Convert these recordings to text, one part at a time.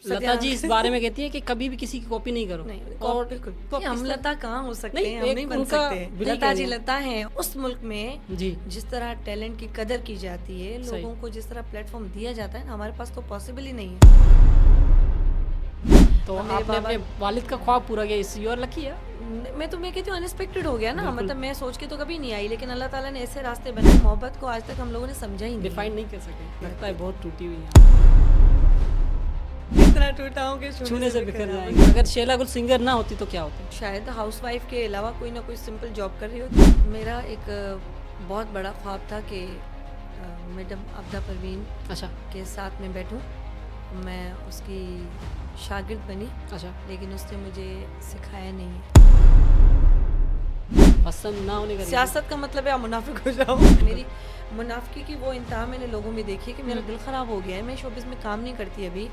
लता जी इस बारे में कहती है कि कभी भी किसी की कॉपी नहीं करो। नहीं, और बिल्कुल तो हम लता कहाँ हो सकते नहीं, हैं, हम एक नहीं बन उनका सकते। बिल्कुल लता जी कहना लता हैं। उस मुल्क में जी जिस तरह टैलेंट की कदर की जाती है, सही। लोगों को जिस तरह प्लेटफॉर्म दिया जाता है ना, हमारे पास तो पॉसिबल ही नहीं है। तो अब मेरे आपने बाबा अपने वालिद का ख्वाब पूरा किया, इस योर लकी है। मैं तो मैं कहती हूँ अनएक्सपेक्टेड हो गया ना, बिल्कुल। मतलब मैं सोच के तो कभी नहीं आई, लेकिन अल्लाह ताला ने ऐसे रास्ते बनाए। मोहब्बत को आज तक हम लोगों ने समझा ही नहीं डिफाइन है। नहीं कर सके, लगता है बहुत टूटी हुई है, इतना टूटा हूँ कि छूने से बिखर जाऊँ। जाएंगे। अगर शैला गुल सिंगर ना होती तो क्या होता? शायद हाउसवाइफ के अलावा कोई ना कोई सिंपल जॉब कर रही होती। मेरा एक बहुत बड़ा ख्वाब था कि मैडम आबदा परवीन अच्छा के साथ में बैठूं। मैं उसकी शागिर्द बनी, अच्छा। लेकिन उसने मुझे सिखाया नहीं है। पसंद ना होने का reason? सियासत का मतलब है आप मुनाफिक हो जाओ। मेरी मुनाफिकी की वो इंतहा मैंने लोगों में देखी है कि मेरा दिल ख़राब हो गया है। मैं शोबिज़ में काम नहीं करती अभी।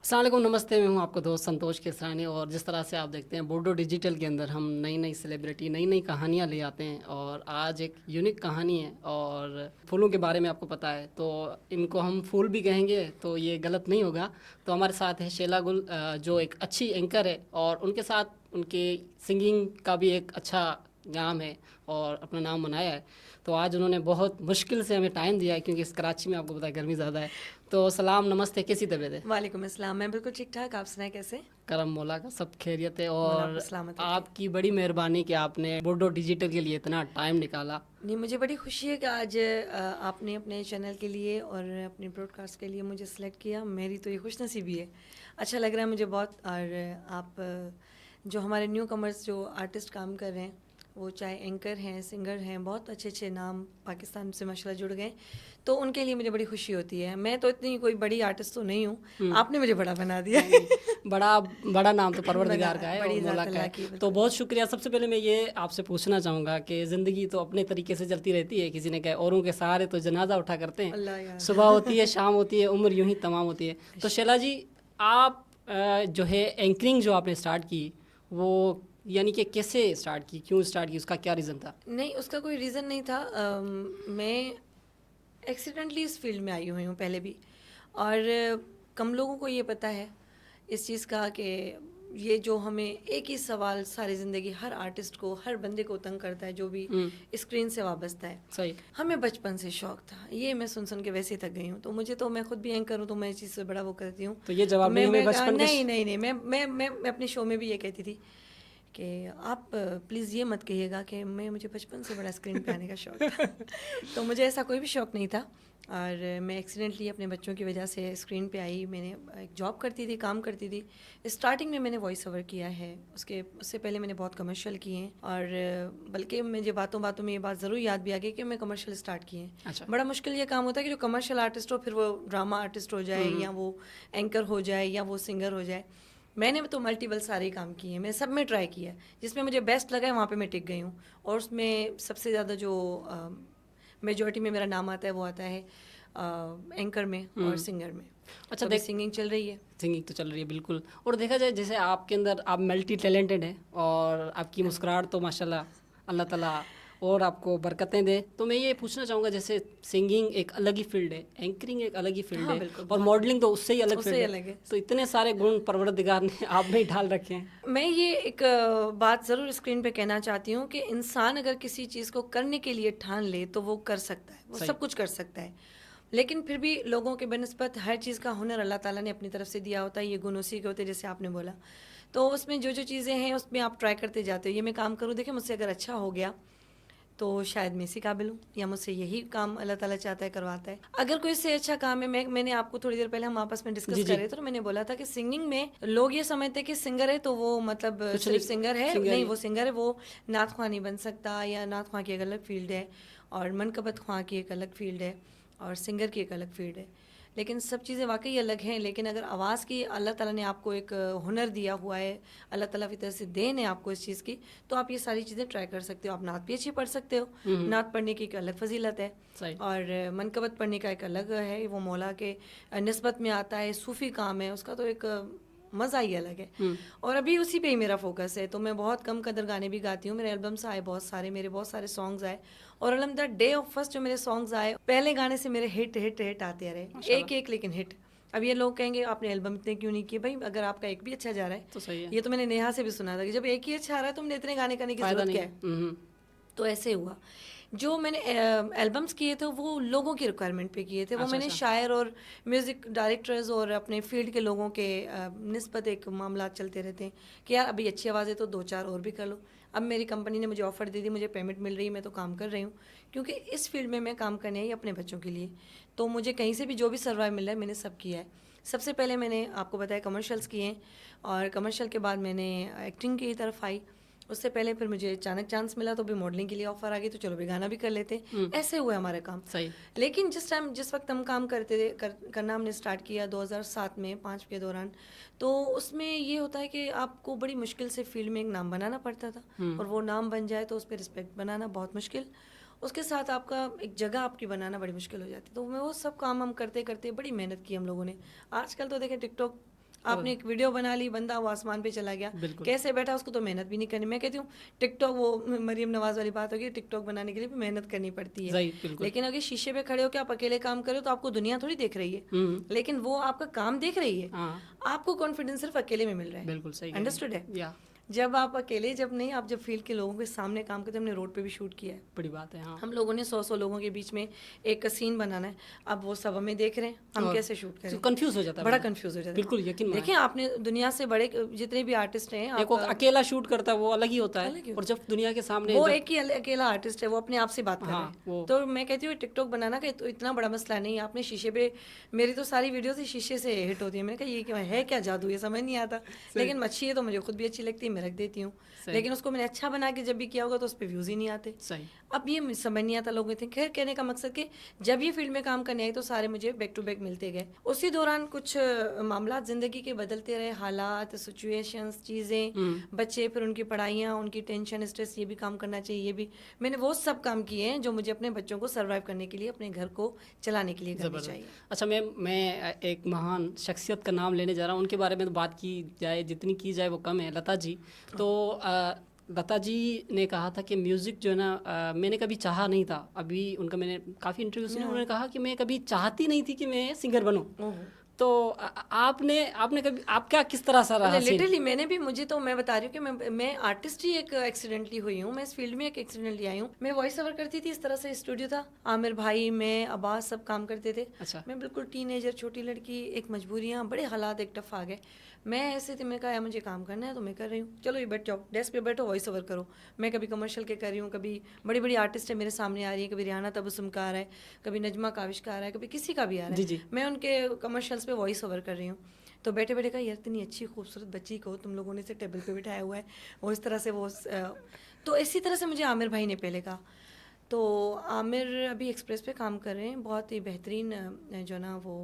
अस्सलाम वालेकुम, नमस्ते। मैं हूं आपका दोस्त संतोष केसरानी। और जिस तरह से आप देखते हैं बोडो डिजिटल के अंदर हम नई नई सेलिब्रिटी, नई नई कहानियां ले आते हैं। और आज एक यूनिक कहानी है और फूलों के बारे में आपको पता है, तो इनको हम फूल भी कहेंगे तो ये गलत नहीं होगा। तो हमारे साथ है शैला गुल, जो एक अच्छी एंकर है और उनके साथ उनके सिंगिंग का भी एक अच्छा नाम है और अपना नाम बनाया है। तो आज उन्होंने बहुत मुश्किल से हमें टाइम दिया है, क्योंकि इस कराची में आपको पता है गर्मी ज़्यादा है। तो सलाम, नमस्ते, कैसी तबीयत है? वालेकुम अस्सलाम। मैं बिल्कुल ठीक ठाक, आप सुनाएं कैसे? करम मौला का, सब खैरियत है। मौला आपको और सलामत रखे। आपकी बड़ी मेहरबानी कि आपने बोडो डिजिटल के लिए इतना टाइम निकाला। नहीं, मुझे बड़ी खुशी है कि आज आपने अपने चैनल के लिए और अपने ब्रॉडकास्ट के लिए मुझे सेलेक्ट किया। मेरी तो ये खुशनसीबी है। अच्छा लग रहा है मुझे बहुत। और आप जो हमारे न्यू कमर्स जो आर्टिस्ट काम कर रहे हैं, वो चाहे एंकर हैं, सिंगर हैं, बहुत अच्छे अच्छे नाम पाकिस्तान से माशाल्लाह जुड़ गए, तो उनके लिए मुझे बड़ी खुशी होती है। मैं तो इतनी कोई बड़ी आर्टिस्ट तो नहीं हूँ, आपने मुझे बड़ा बना दिया है। बड़ा बड़ा नाम तो परवरदिगार बना का है और बड़ी मौला ज़ात का अल्लाह है। की, तो बिल्कुल। बहुत शुक्रिया। सबसे पहले मैं ये आपसे पूछना चाहूँगा कि ज़िंदगी तो अपने तरीके से चलती रहती है। किसी ने कहा औरों के सहारे तो जनाजा उठा करते हैं। अल्लाह यार। सुबह होती है, शाम होती है, उम्र यूं ही तमाम होती है। तो शैला जी, आप जो है एंकरिंग जो आपने स्टार्ट की, वो यानी कि कैसे स्टार्ट की, क्यों स्टार्ट की, उसका क्या रीज़न था? नहीं, उसका कोई रीज़न नहीं था। मैं एक्सीडेंटली इस फील्ड में आई हुई हूँ पहले भी। और कम लोगों को ये पता है इस चीज़ का कि ये जो हमें एक ही सवाल सारी ज़िंदगी हर आर्टिस्ट को, हर बंदे को तंग करता है जो भी स्क्रीन से वाबस्ता है। सही। हमें बचपन से शौक था, ये मैं सुन सुन के वैसे ही थक गई हूँ। तो मुझे तो, मैं खुद भी एंकर हूँ, तो मैं इस चीज़ से बड़ा वो करती हूँ। तो ये जवाब नहीं, हमें बचपन के नहीं नहीं नहीं, मैं अपने शो में भी ये कहती थी कि आप प्लीज़ ये मत कहिएगा कि मुझे बचपन से बड़ा स्क्रीन पे आने का शौक था। तो मुझे ऐसा कोई भी शौक नहीं था। और मैं एक्सीडेंटली अपने बच्चों की वजह से स्क्रीन पे आई। मैंने एक जॉब करती थी, काम करती थी। स्टार्टिंग में मैंने वॉइस ओवर किया है, उससे पहले मैंने बहुत कमर्शियल किए हैं। और बल्कि मुझे बातों बातों में ये बात ज़रूर याद भी आ गई कि मैं कमर्शियल स्टार्ट किए हैं। अच्छा। बड़ा मुश्किल ये काम होता है कि जो कमर्शियल आर्टिस्ट हो, फिर वो ड्रामा आर्टिस्ट हो जाए, या वो एंकर हो जाए, या वो सिंगर हो जाए। मैंने तो मल्टीपल सारे काम किए हैं, मैं सब में ट्राई किया है। जिसमें मुझे बेस्ट लगा है वहाँ पे मैं टिक गई हूँ। और उसमें सबसे ज़्यादा जो मेजॉरिटी में मेरा नाम आता है वो आता है एंकर में और सिंगर में। अच्छा, तो सिंगिंग चल रही है। सिंगिंग तो चल रही है बिल्कुल। और देखा जाए जैसे आपके अंदर, आप मल्टी टैलेंटेड हैं और आपकी मुस्कुराहट तो माशाल्लाह अल्लाह ताला और आपको बरकतें दे। तो मैं ये पूछना चाहूँगा, जैसे सिंगिंग एक अलग ही फील्ड है, एंकरिंग एक अलग ही फील्ड हाँ, है, बिल्कुल, और मॉडलिंग तो उससे ही अलग उससे फील्ड ही है। अलग है। तो इतने सारे गुण परवरदिगार ने आप में ही ढाल रखे हैं। मैं ये एक बात ज़रूर स्क्रीन पे कहना चाहती हूँ कि इंसान अगर किसी चीज़ को करने के लिए ठान ले तो वो कर सकता है, वो सही। सब कुछ कर सकता है। लेकिन फिर भी लोगों के बनिस्बत हर चीज़ का हुनर अल्लाह ताला ने अपनी तरफ से दिया होता है। ये गुण उसी के होते हैं, जैसे आपने बोला। तो उसमें जो जो चीज़ें हैं उसमें आप ट्राई करते जाते हो। ये मैं काम करूँ, देखिए मुझसे अगर अच्छा हो गया तो शायद मैं इसी काबिल हूँ, या मुझसे यही काम अल्लाह ताला चाहता है, करवाता है। अगर कोई इससे अच्छा काम है, मैंने आपको थोड़ी देर पहले हम आपस में डिस्कस कर रहे थे, तो मैंने बोला था कि सिंगिंग में लोग ये समझते हैं कि सिंगर है तो वो मतलब सिर्फ सिंगर है। नहीं, वो सिंगर है, वो नात ख्वां नहीं बन सकता, या नात ख्वां की एक अलग फील्ड है, और मनकबत ख्वां की एक अलग फील्ड है, और सिंगर की एक अलग फील्ड है। लेकिन सब चीज़ें वाकई अलग हैं। लेकिन अगर आवाज़ की अल्लाह ताला ने आपको एक हुनर दिया हुआ है, अल्लाह ताला की तरफ से देन है आपको इस चीज़ की, तो आप ये सारी चीज़ें ट्राई कर सकते हो। आप नात भी अच्छी पढ़ सकते हो, नात पढ़ने की एक अलग फजीलत है, और मनकबत पढ़ने का एक अलग है, वो मौला के निस्बत में आता है, सूफ़ी काम है, उसका तो एक मज़ा ही अलग है। और अभी उसी पे ही मेरा फोकस है, तो मैं बहुत कम कदर गाने भी गाती हूँ। मेरे एल्बम्स आए बहुत सारे, मेरे बहुत सारे सॉन्ग्स आए, और अलहमदा डे ऑफ फर्स्ट जो मेरे सॉन्ग्स आए, पहले गाने से मेरे हिट हिट हिट आते रहे, एक एक लेकिन हिट। अब ये लोग कहेंगे आपने एल्बम इतने क्यों नहीं किए? भाई अगर आपका एक भी अच्छा जा रहा है तो सही है, ये तो मैंने नेहा से भी सुना था कि जब एक ही अच्छा आ रहा है तुमने इतने गाने करने की फायदा जरूरत नहीं क्या है। है। तो ऐसे हुआ। जो मैंने एल्बम्स किए थे वो लोगों की रिक्वायरमेंट पे किए थे, वो अच्छा, मैंने अच्छा। शायर और म्यूज़िक डायरेक्टर्स और अपने फील्ड के लोगों के निस्बत एक मामला चलते रहते हैं कि यार अभी अच्छी आवाज़ है तो 2-4 और भी कर लो। अब मेरी कंपनी ने मुझे ऑफ़र दे दी, मुझे पेमेंट मिल रही है, मैं तो काम कर रही हूँ, क्योंकि इस फील्ड में मैं काम करने आई अपने बच्चों के लिए। तो मुझे कहीं से भी जो भी सर्वाइव मिल रहा है मैंने सब किया है। सबसे पहले मैंने आपको बताया कमर्शियल्स किए हैं, और कमर्शियल के बाद मैंने एक्टिंग की तरफ आई। उससे पहले फिर मुझे अचानक चांस मिला तो भी मॉडलिंग के लिए ऑफर आ गई, तो चलो भी गाना भी कर लेते हैं। ऐसे हुआ हमारा काम। सही। लेकिन जिस वक्त हम काम करते थे करना हमने स्टार्ट किया 2007 में 5 के दौरान, तो उसमें ये होता है कि आपको बड़ी मुश्किल से फील्ड में एक नाम बनाना पड़ता था, और वो नाम बन जाए तो उस पर रिस्पेक्ट बनाना बहुत मुश्किल, उसके साथ आपका एक जगह आपकी बनाना बड़ी मुश्किल हो जाती। तो मैं वो सब काम हम करते करते बड़ी मेहनत की हम लोगों ने। आजकल तो देखें टिकटॉक, आपने एक वीडियो बना ली, बंदा वो आसमान पे चला गया, बिल्कुल। कैसे बैठा, उसको तो मेहनत भी नहीं करनी। मैं कहती हूँ टिकटॉक, वो मरियम नवाज वाली बात होगी, टिकटॉक बनाने के लिए भी मेहनत करनी पड़ती है। सही, बिल्कुल। लेकिन अगर शीशे पे खड़े हो के आप अकेले काम करो तो आपको दुनिया थोड़ी देख रही है, लेकिन वो आपका काम देख रही है। हाँ, आपको कॉन्फिडेंस सिर्फ अकेले में मिल रहा है। बिल्कुल सही कह रही हैं। अंडरस्टूड है? या जब आप अकेले, जब नहीं, आप जब फील्ड के लोगों के सामने काम करते, हमने रोड पे भी शूट किया है। बड़ी बात है। हाँ, हम लोगों ने 100 लोगों के बीच में एक सीन बनाना है, अब वो सब हमें देख रहे हैं, हम और कैसे शूट करें? कंफ्यूज हो जाता है बड़ा बंदा। कंफ्यूज हो जाता है। बिल्कुल, यकीन मानिए। देखिए आपने दुनिया से बड़े जितने भी आर्टिस्ट हैं, एक वो आप अकेला शूट करता है वो अलग ही होता अलग ही है, और जब दुनिया के सामने वो जब एक ही अकेला आर्टिस्ट है, वो अपने आप से बात कर रहा हाँ, है। वो तो मैं कहती हूँ टिकटॉक बनाना का तो इतना बड़ा मसला नहीं है। आपने शीशे पे, मेरी तो सारी वीडियोस ही शीशे से हिट होती है। मैंने कहा ये क्या है, क्या जादू, ये समझ नहीं आता। लेकिन मच्छी है तो मुझे खुद भी अच्छी लगती है, मैं रख देती हूँ। लेकिन उसको मैंने अच्छा बना के जब भी किया होगा तो उस पर व्यूज़ ही नहीं आते। सही। अब ये समझ नहीं आता लोगों थे। खैर, कहने का मकसद कि जब ये फील्ड में काम करने आई तो सारे मुझे बैक टू बैक मिलते गए। उसी दौरान कुछ मामला ज़िंदगी के बदलते रहे, हालात, सिचुएशंस, चीज़ें, बच्चे, फिर उनकी पढ़ाइयाँ, उनकी टेंशन, स्ट्रेस, ये भी काम करना चाहिए, ये भी। मैंने वो सब काम किए हैं जो मुझे अपने बच्चों को सर्वाइव करने के लिए, अपने घर को चलाने के लिए करने चाहिए। अच्छा मैं एक महान शख्सियत का नाम लेने जा रहा हूँ, उनके बारे में तो बात की जाए जितनी की जाए वो कम है, लता जी। तो लता जी ने कहा था कि म्यूज़िक जो है ना, मैंने कभी चाहा नहीं था। अभी उनका मैंने काफ़ी इंटरव्यू सुने, उन्होंने कहा कि मैं कभी चाहती नहीं थी कि मैं सिंगर बनूं। तो आपने कभी, आप क्या किस तरह सा रहा? लिटरली मैंने भी, मुझे तो, मैं बता रही हूँ कि मैं आर्टिस्ट ही एक एक्सीडेंटली हुई हूँ। मैं इस फील्ड में एक एक्सीडेंटली आई हूँ। मैं वॉइस ओवर करती थी, इस तरह से स्टूडियो था, आमिर भाई, मैं, अब्बास, सब काम करते थे। अच्छा। मैं बिल्कुल टीनेजर, छोटी लड़की, एक मजबूरियाँ, बड़े हालात एक टफ आ गए। मैं ऐसे थे, मैं कहा मुझे काम करना है तो मैं कर रही हूँ, चलो ये बैठ जाओ, डेस्क पे बैठो, वॉइस ओवर करो। मैं कभी कमर्शियल के कर रही हूँ, कभी बड़ी बड़ी आर्टिस्ट है मेरे सामने आ रही है, कभी रिहाना तबस्सुम का आ रहा है, कभी नजमा काविश का आ रहा है, कभी किसी का भी आ रहा है। जी। मैं उनके कमर्शियल्स पे वॉइस ओवर कर रही हूँ। तो बैठे बैठे कहा यार इतनी अच्छी खूबसूरत बच्ची को तुम लोगों ने इसे टेबल पे बिठाया हुआ है, वो इस तरह से वो तो इसी तरह से मुझे आमिर भाई ने पहले कहा। तो आमिर अभी एक्सप्रेस पे काम कर रहे हैं, बहुत ही बेहतरीन जो ना वो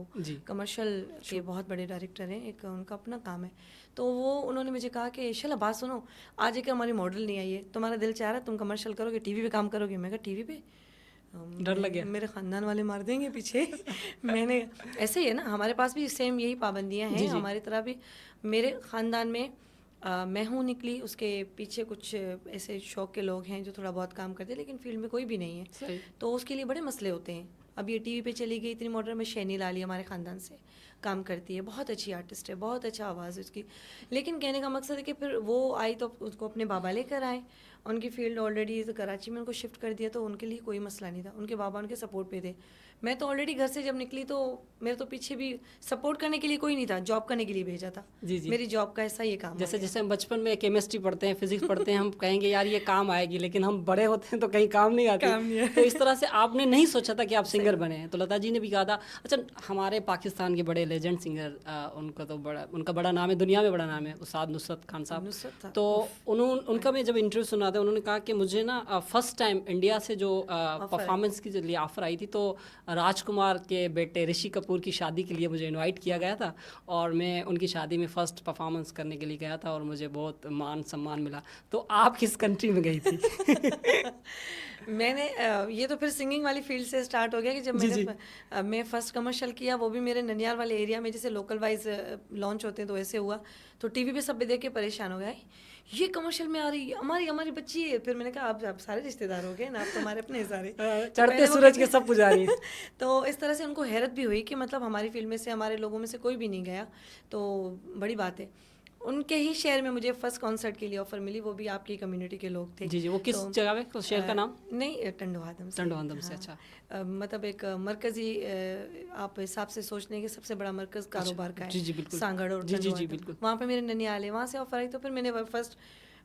कमर्शियल के बहुत बड़े डायरेक्टर हैं, एक उनका अपना काम है। तो वो उन्होंने मुझे कहा कि शला बात सुनो, आज एक हमारी मॉडल नहीं आई है, तुम्हारा दिल चाह रहा है तुम कमर्शियल करोगे, टीवी पे काम करोगे? मैं कहा टीवी पे डर लग गया, मेरे खानदान वाले मार देंगे पीछे। मैंने, ऐसे ही है ना, हमारे पास भी सेम यही पाबंदियां हैं, हमारी तरह भी। मेरे खानदान में मैं हूँ निकली, उसके पीछे कुछ ऐसे शौक के लोग हैं जो थोड़ा बहुत काम करते हैं, लेकिन फील्ड में कोई भी नहीं है। तो उसके लिए बड़े मसले होते हैं। अब ये टीवी पे चली गई इतनी मॉडर्न में, शैनी लाली हमारे ख़ानदान से काम करती है, बहुत अच्छी आर्टिस्ट है, बहुत अच्छा आवाज़ है उसकी। लेकिन कहने का मकसद है कि फिर वो आई तो उसको अपने बाबा लेकर आए, उनकी फील्ड ऑलरेडी तो कराची में उनको शिफ्ट कर दिया, तो उनके लिए कोई मसला नहीं था, उनके बाबा उनके सपोर्ट पे थे। मैं तो ऑलरेडी घर से जब निकली तो मेरे तो पीछे भी सपोर्ट करने के लिए कोई नहीं था, जॉब करने के लिए भेजा था। मेरी जॉब का ऐसा ये काम। जैसे जैसे हम बचपन में केमिस्ट्री पढ़ते हैं, फिजिक्स पढ़ते हैं, हम कहेंगे यार ये काम आएगी, लेकिन हम बड़े होते हैं तो कहीं काम नहीं आती। तो इस तरह से आपने नहीं सोचा था कि आप सिंगर बने। तो लता जी ने भी कहा था। अच्छा, हमारे पाकिस्तान के बड़े लेजेंड सिंगर, उनका बड़ा नाम है, दुनिया में बड़ा नाम है, उस्ताद नुसरत खान साहब। तो उनका मैं जब इंटरव्यू सुना था, उन्होंने कहा कि मुझे ना फर्स्ट टाइम इंडिया से जो परफॉर्मेंस के लिए ऑफर आई थी, तो राजकुमार के बेटे ऋषि कपूर की शादी के लिए मुझे इनवाइट किया गया था, और मैं उनकी शादी में फ़र्स्ट परफॉर्मेंस करने के लिए गया था, और मुझे बहुत मान सम्मान मिला। तो आप किस कंट्री में गई थी? मैंने ये तो फिर सिंगिंग वाली फील्ड से स्टार्ट हो गया कि जब जी, मैंने जी। मैं फर्स्ट कमर्शियल किया, वो भी मेरे ननियाल वाले एरिया में, जैसे लोकल वाइज लॉन्च होते हैं तो ऐसे हुआ। तो टीवी पे सब देख के परेशान हो गए, ये कमर्शियल में आ रही है, हमारी हमारी बच्ची है। फिर मैंने कहा आप सारे रिश्तेदार हो गए ना, आप तो हमारे अपने हैं सारे। तो चढ़ते पहले वो सूरज के कहते सब पुजारी हैं। तो इस तरह से उनको हैरत भी हुई कि मतलब हमारी फील्ड में से, हमारे लोगों में से कोई भी नहीं गया, तो बड़ी बात है। उनके ही शहर में मुझे फर्स्ट कॉन्सर्ट के लिए ऑफर मिली, वो भी आपकी कम्युनिटी के लोग थे। जी, जी। वो किस तो जगह पे, उस शहर का नाम? नहीं, टंडवादम से। टंडवादम से, हाँ, अच्छा। मतलब एक मरकजी, आप हिसाब से सोच लें कि सबसे बड़ा मरकज कारोबार का जी, है, जी, बिल्कुल। सांगड़ और जी, जी, जी, टंडवादम। बिल्कुल। वहाँ पे मेरे ननियाल है, वहाँ से ऑफर आई। तो फिर मैंने फर्स्ट,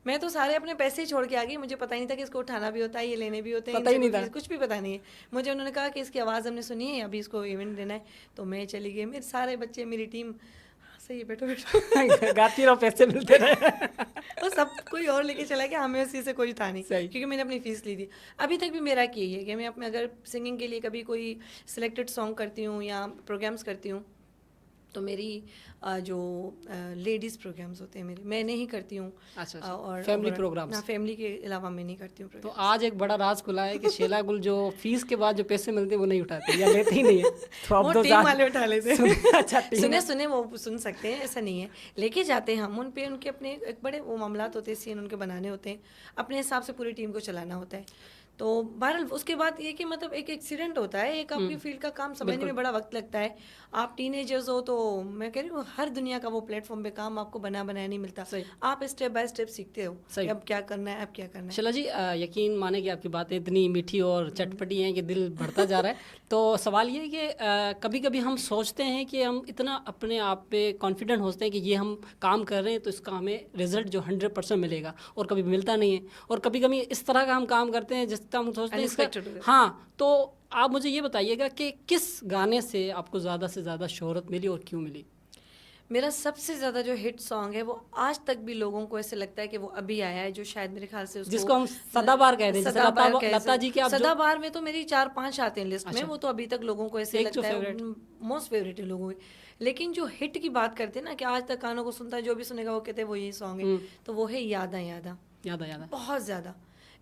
मैं तो सारे अपने पैसे ही छोड़ के आ गई, मुझे पता ही नहीं था कि इसको उठाना भी होता है, ये लेने भी होते हैं, पता ही इनसे नहीं कोई था। फीस कुछ भी पता नहीं है मुझे। उन्होंने कहा कि इसकी आवाज़ हमने सुनी है, अभी इसको इवेंट देना है। तो मैं चली गई, मेरे सारे बच्चे, मेरी टीम, सही है, बैठो बैठो। गाती रहो, पैसे मिलते रहे। और सब कोई और लेके चला गया, हमें उसी से कोई था नहीं, सही। क्योंकि मैंने अपनी फीस ली थी। अभी तक भी मेरा यही है कि मैं अपने अगर सिंगिंग के लिए कभी कोई सिलेक्टेड सॉन्ग करती हूँ या प्रोग्राम्स करती हूँ, तो मेरी जो लेडीज़ प्रोग्राम्स होते हैं मेरे, मैं नहीं करती हूँ। अच्छा, अच्छा। और फैमिली प्रोग्राम्स। हाँ, फैमिली के अलावा मैं नहीं करती हूँ तो प्रोग्राम। आज एक बड़ा राज खुला है कि शीला गुल जो फीस के बाद जो पैसे मिलते हैं वो नहीं उठाते या लेते ही नहीं है। तो अब वो तो टीम वाले उठा लेते हैं। अच्छा, टीम सुने है। सुने वो सुन सकते हैं, ऐसा नहीं है, लेके जाते हैं हम उन पे, उनके अपने एक बड़े वो मामलात होते हैं, सीन उनके बनाने होते हैं, अपने हिसाब से पूरी टीम को चलाना होता है। तो बहरहाल उसके बाद ये कि मतलब एक एक्सीडेंट होता है, एक आपकी फील्ड का काम समझने बिल्कुल। में बड़ा वक्त लगता है। आप टीनेजर्स हो, तो मैं कह रही हूँ हर दुनिया का वो प्लेटफॉर्म पे काम आपको बना बनाया नहीं मिलता। सही। आप स्टेप बाय स्टेप सीखते हो सही। कि अब क्या करना है, अब क्या करना है। शीला जी, यकीन माने कि आपकी बातें इतनी मीठी और चटपटी हैं कि दिल बढ़ता जा रहा है। तो सवाल ये है कि कभी कभी हम सोचते हैं कि हम इतना अपने आप पे कॉन्फिडेंट होते हैं कि ये हम काम कर रहे हैं तो इसका हमें रिजल्ट जो 100% मिलेगा, और कभी मिलता नहीं है। और कभी कभी इस तरह का हम काम करते हैं जिसका हम सोचते हैं इसका। Unexpected हो जाता हाँ, तो आप मुझे ये बताइएगा कि किस गाने से आपको ज़्यादा से ज़्यादा शोहरत मिली और क्यों मिली? मेरा सबसे ज़्यादा जो हिट सॉन्ग है, वो आज तक भी लोगों को ऐसे लगता है कि वो अभी आया है, जो शायद मेरे ख्याल से उसको जिसको हम सदाबहार कहते हैं, जैसे सदाबहार कह लता जी के आप जो। सदाबहार में तो मेरी 4-5 आते हैं लिस्ट में, अच्छा। वो तो अभी तक लोगों को ऐसे एक जो लगता है फेवरेट। मोस्ट फेवरेट है लोगों की। लेकिन जो हिट की बात करते हैं ना, कि आज तक कानों को सुनता है, जो भी सुनेगा वो कहते हैं वो यही सॉन्ग है, तो वो है यादा यादा। याद आ। बहुत ज़्यादा,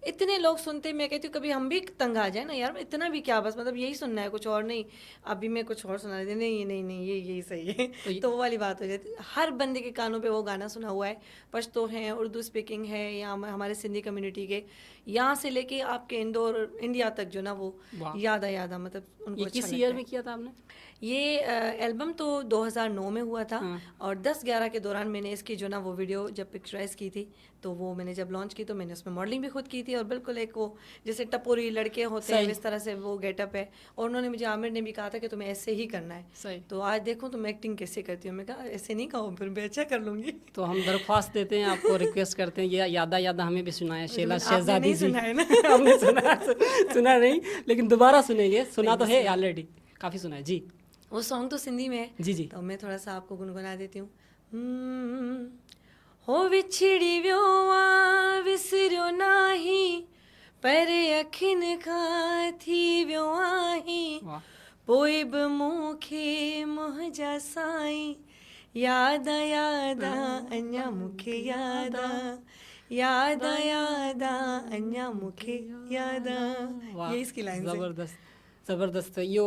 इतने लोग सुनते हैं, मैं कहती हूँ कभी हम भी तंग आ जाए ना यार, इतना भी क्या, बस मतलब यही सुनना है, कुछ और नहीं। अभी मैं कुछ और सुना देती, नहीं नहीं नहीं, ये यही सही है। तो वो वाली बात हो जाती है। हर बंदे के कानों पे वो गाना सुना हुआ है, पश्तो हैं, उर्दू स्पीकिंग है, या हमारे सिंधी कम्युनिटी के, यहाँ से लेके आपके इंदौर, इंडिया तक जो ना, वो वाह। यादा यादा, मतलब उनको ये अच्छा किस लगता ईयर है। में किया था आपने? ये एल्बम तो 2009 में हुआ था, हाँ। और 10-11 के दौरान मैंने इसकी जो ना वो वीडियो जब पिक्चराइज की थी, तो वो मैंने जब लॉन्च की तो मैंने उसमें मॉडलिंग भी खुद की थी, और बिल्कुल एक वो जैसे टपोरी लड़के होते हैं सही। इस तरह से वो गेटअप है। और उन्होंने मुझे, आमिर ने भी कहा था कि तुम्हें ऐसे ही करना है। सही। तो आज देखो तुम एक्टिंग कैसे करती हो, मैं कहा ऐसे नहीं कहो, फिर मैं अच्छा कर लूँगी। तो हम दरख्वास्त देते हैं आपको, रिक्वेस्ट करते हैं, ये यादा यादा हमें भी सुनाए शीला आपने शहजादी नहीं जी। सुना है ना? हमने सुना नहीं, लेकिन दोबारा सुनेंगे। सुना तो नहीं, है सुना। ऑलरेडी, काफ़ी सुना है जी। वो सॉन्ग तो सिंधी में है, जी, जी। तो मैं थोड़ा सा आपको गुनगुना देती हूँ। हो विछड़ी व्योवा विसरियो नाही, पर अखिन खां थी वियो आहीं, वाह। पोइ बि मूंखे मुंहिंजा साईं, यादा यादा अञा मूंखे यादा, यादा यादा अञा मूंखे यादा। वाह, ये इसकी लाइन है। ज़बरदस्त ज़बरदस्त है यो।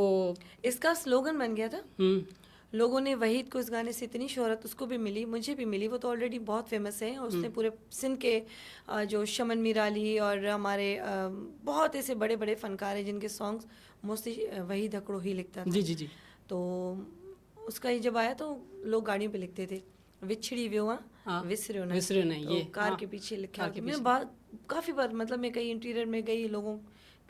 इसका स्लोगन बन गया था। हम्म। लोगों ने वहीद को इस गाने से इतनी शोहरत उसको भी मिली, मुझे भी मिली। वो तो ऑलरेडी बहुत फेमस है, और उसने पूरे सिंध के जो शमन मीराली और हमारे बहुत ऐसे बड़े बड़े फनकार हैं जिनके सॉन्ग्स मोस्टली वहीद हकड़ो ही लिखता था। जी, जी, जी। तो उसका ये जब आया तो लोग गाड़ियों पे लिखते थे, विछड़ी व्योवा हाँ, विसरियो ना। विसरियो ना, तो ये कार हाँ, के पीछे लिखा कार के मैंने पीछे। काफ़ी बार, मतलब मैं कहीं इंटीरियर में गई, लोगों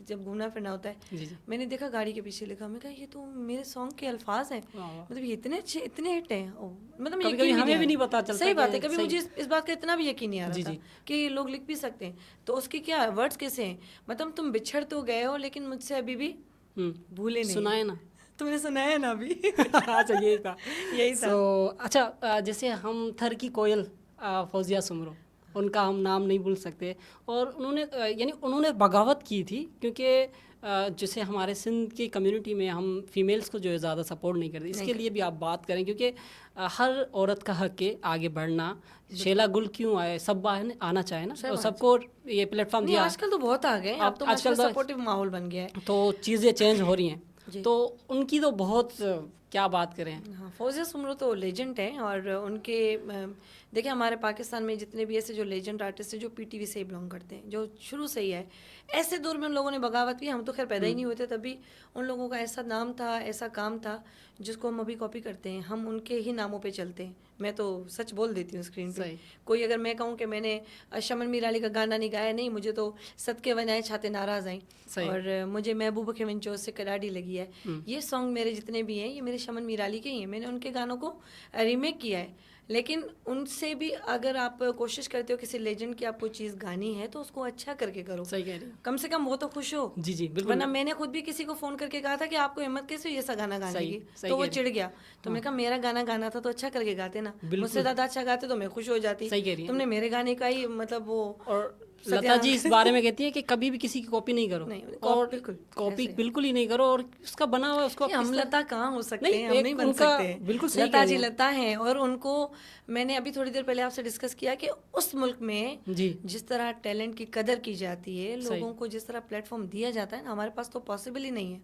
जब घूमना फिरना होता है, जी, जी। मैंने देखा गाड़ी के पीछे लिखा, मैं कहा ये तो मेरे सॉन्ग के अल्फाज हैं, वाह, वाह। मतलब ये इतने अच्छे, इतने हिट हैं। मतलब कभी-कभी यकीन हमें भी नहीं आ रहा। पता चलता सही बात कि है, कभी सही। मुझे इस बात का इतना भी यकीन नहीं आ रहा जी, था जी। कि लोग लिख भी सकते हैं। तो उसके क्या वर्ड्स कैसे हैं, मतलब तुम बिछड़ तो गए हो लेकिन मुझसे अभी भी भूले नहीं। सुनाए ना। तुमने सुनाया ना अभी। अच्छा, यही था। यही था। अच्छा, जैसे हम थर की कोयल, फौजिया सुमरो, उनका हम नाम नहीं भूल सकते। और उन्होंने यानी उन्होंने बगावत की थी, क्योंकि जैसे हमारे सिंध की कम्युनिटी में हम फीमेल्स को जो है ज़्यादा सपोर्ट नहीं करते। इसके लिए भी आप बात करें, क्योंकि हर औरत का हक है आगे बढ़ना। शेला गुल क्यों आए, सब आना चाहे ना, तो सबको ये प्लेटफॉर्म नहीं दिया। आजकल तो बहुत आ गए, अब तो आजकल माशाल्लाह सपोर्टिव माहौल बन गया है। तो चीज़ें चेंज हो रही हैं, जी। तो उनकी तो बहुत क्या बात करें। हाँ, फौजिया सुमरो तो लेजेंड हैं। और उनके देखिए हमारे पाकिस्तान में जितने भी ऐसे जो लेजेंड आर्टिस्ट हैं जो पीटीवी से ही बिलोंग करते हैं, जो शुरू से ही है, ऐसे दौर में उन लोगों ने बगावत की। हम तो खैर पैदा ही नहीं होते तभी उन लोगों का ऐसा नाम था, ऐसा काम था जिसको हम अभी कॉपी करते हैं। हम उनके ही नामों पे चलते हैं। मैं तो सच बोल देती हूँ स्क्रीन पे। सही। कोई अगर मैं कहूँ कि मैंने शमन मीराली का गाना नहीं गाया, नहीं, मुझे तो सदके बनाए छाते नाराज आई, सही। और मुझे महबूब के मंचो से कराड़ी लगी है। ये सॉन्ग मेरे जितने भी हैं ये मेरे शमन मीराली के ही हैं। मैंने उनके गानों को रीमेक किया है। लेकिन उनसे भी अगर आप कोशिश करते हो किसी लेजेंड की आपको चीज़ गानी है तो उसको अच्छा करके करो। सही कह रही हो। कम से कम वो तो खुश हो। जी जी बिल्कुल। वरना मैंने खुद भी किसी को फ़ोन करके कहा था कि आपको हिम्मत कैसे हुई ऐसा गाना गाने सही, की, सही तो वो कह रही चिढ़ गया। तो मैं कहा मेरा गाना गाना था तो अच्छा करके गाते ना, मुझसे ज़्यादा अच्छा गाते तो मैं खुश हो जाती। सही कह रही हैं। तुमने मेरे गाने का ही मतलब वो। और लता जी इस बारे में कहती है कि कभी भी किसी की कॉपी नहीं करो, नहीं, और बिल्कुल कॉपी ऐसे। बिल्कुल ही नहीं करो, और उसका बना हुआ है उसको हम लता कहाँ हो सकते हैं, हम एक नहीं बन उनका सकते हैं। बिल्कुल सही कह लता रही जी हैं। लता हैं, और उनको मैंने अभी थोड़ी देर पहले आपसे डिस्कस किया कि उस मुल्क में जी जिस तरह टैलेंट की कदर की जाती है, सही। लोगों को जिस तरह प्लेटफॉर्म दिया जाता है ना, हमारे पास तो पॉसिबल ही नहीं है।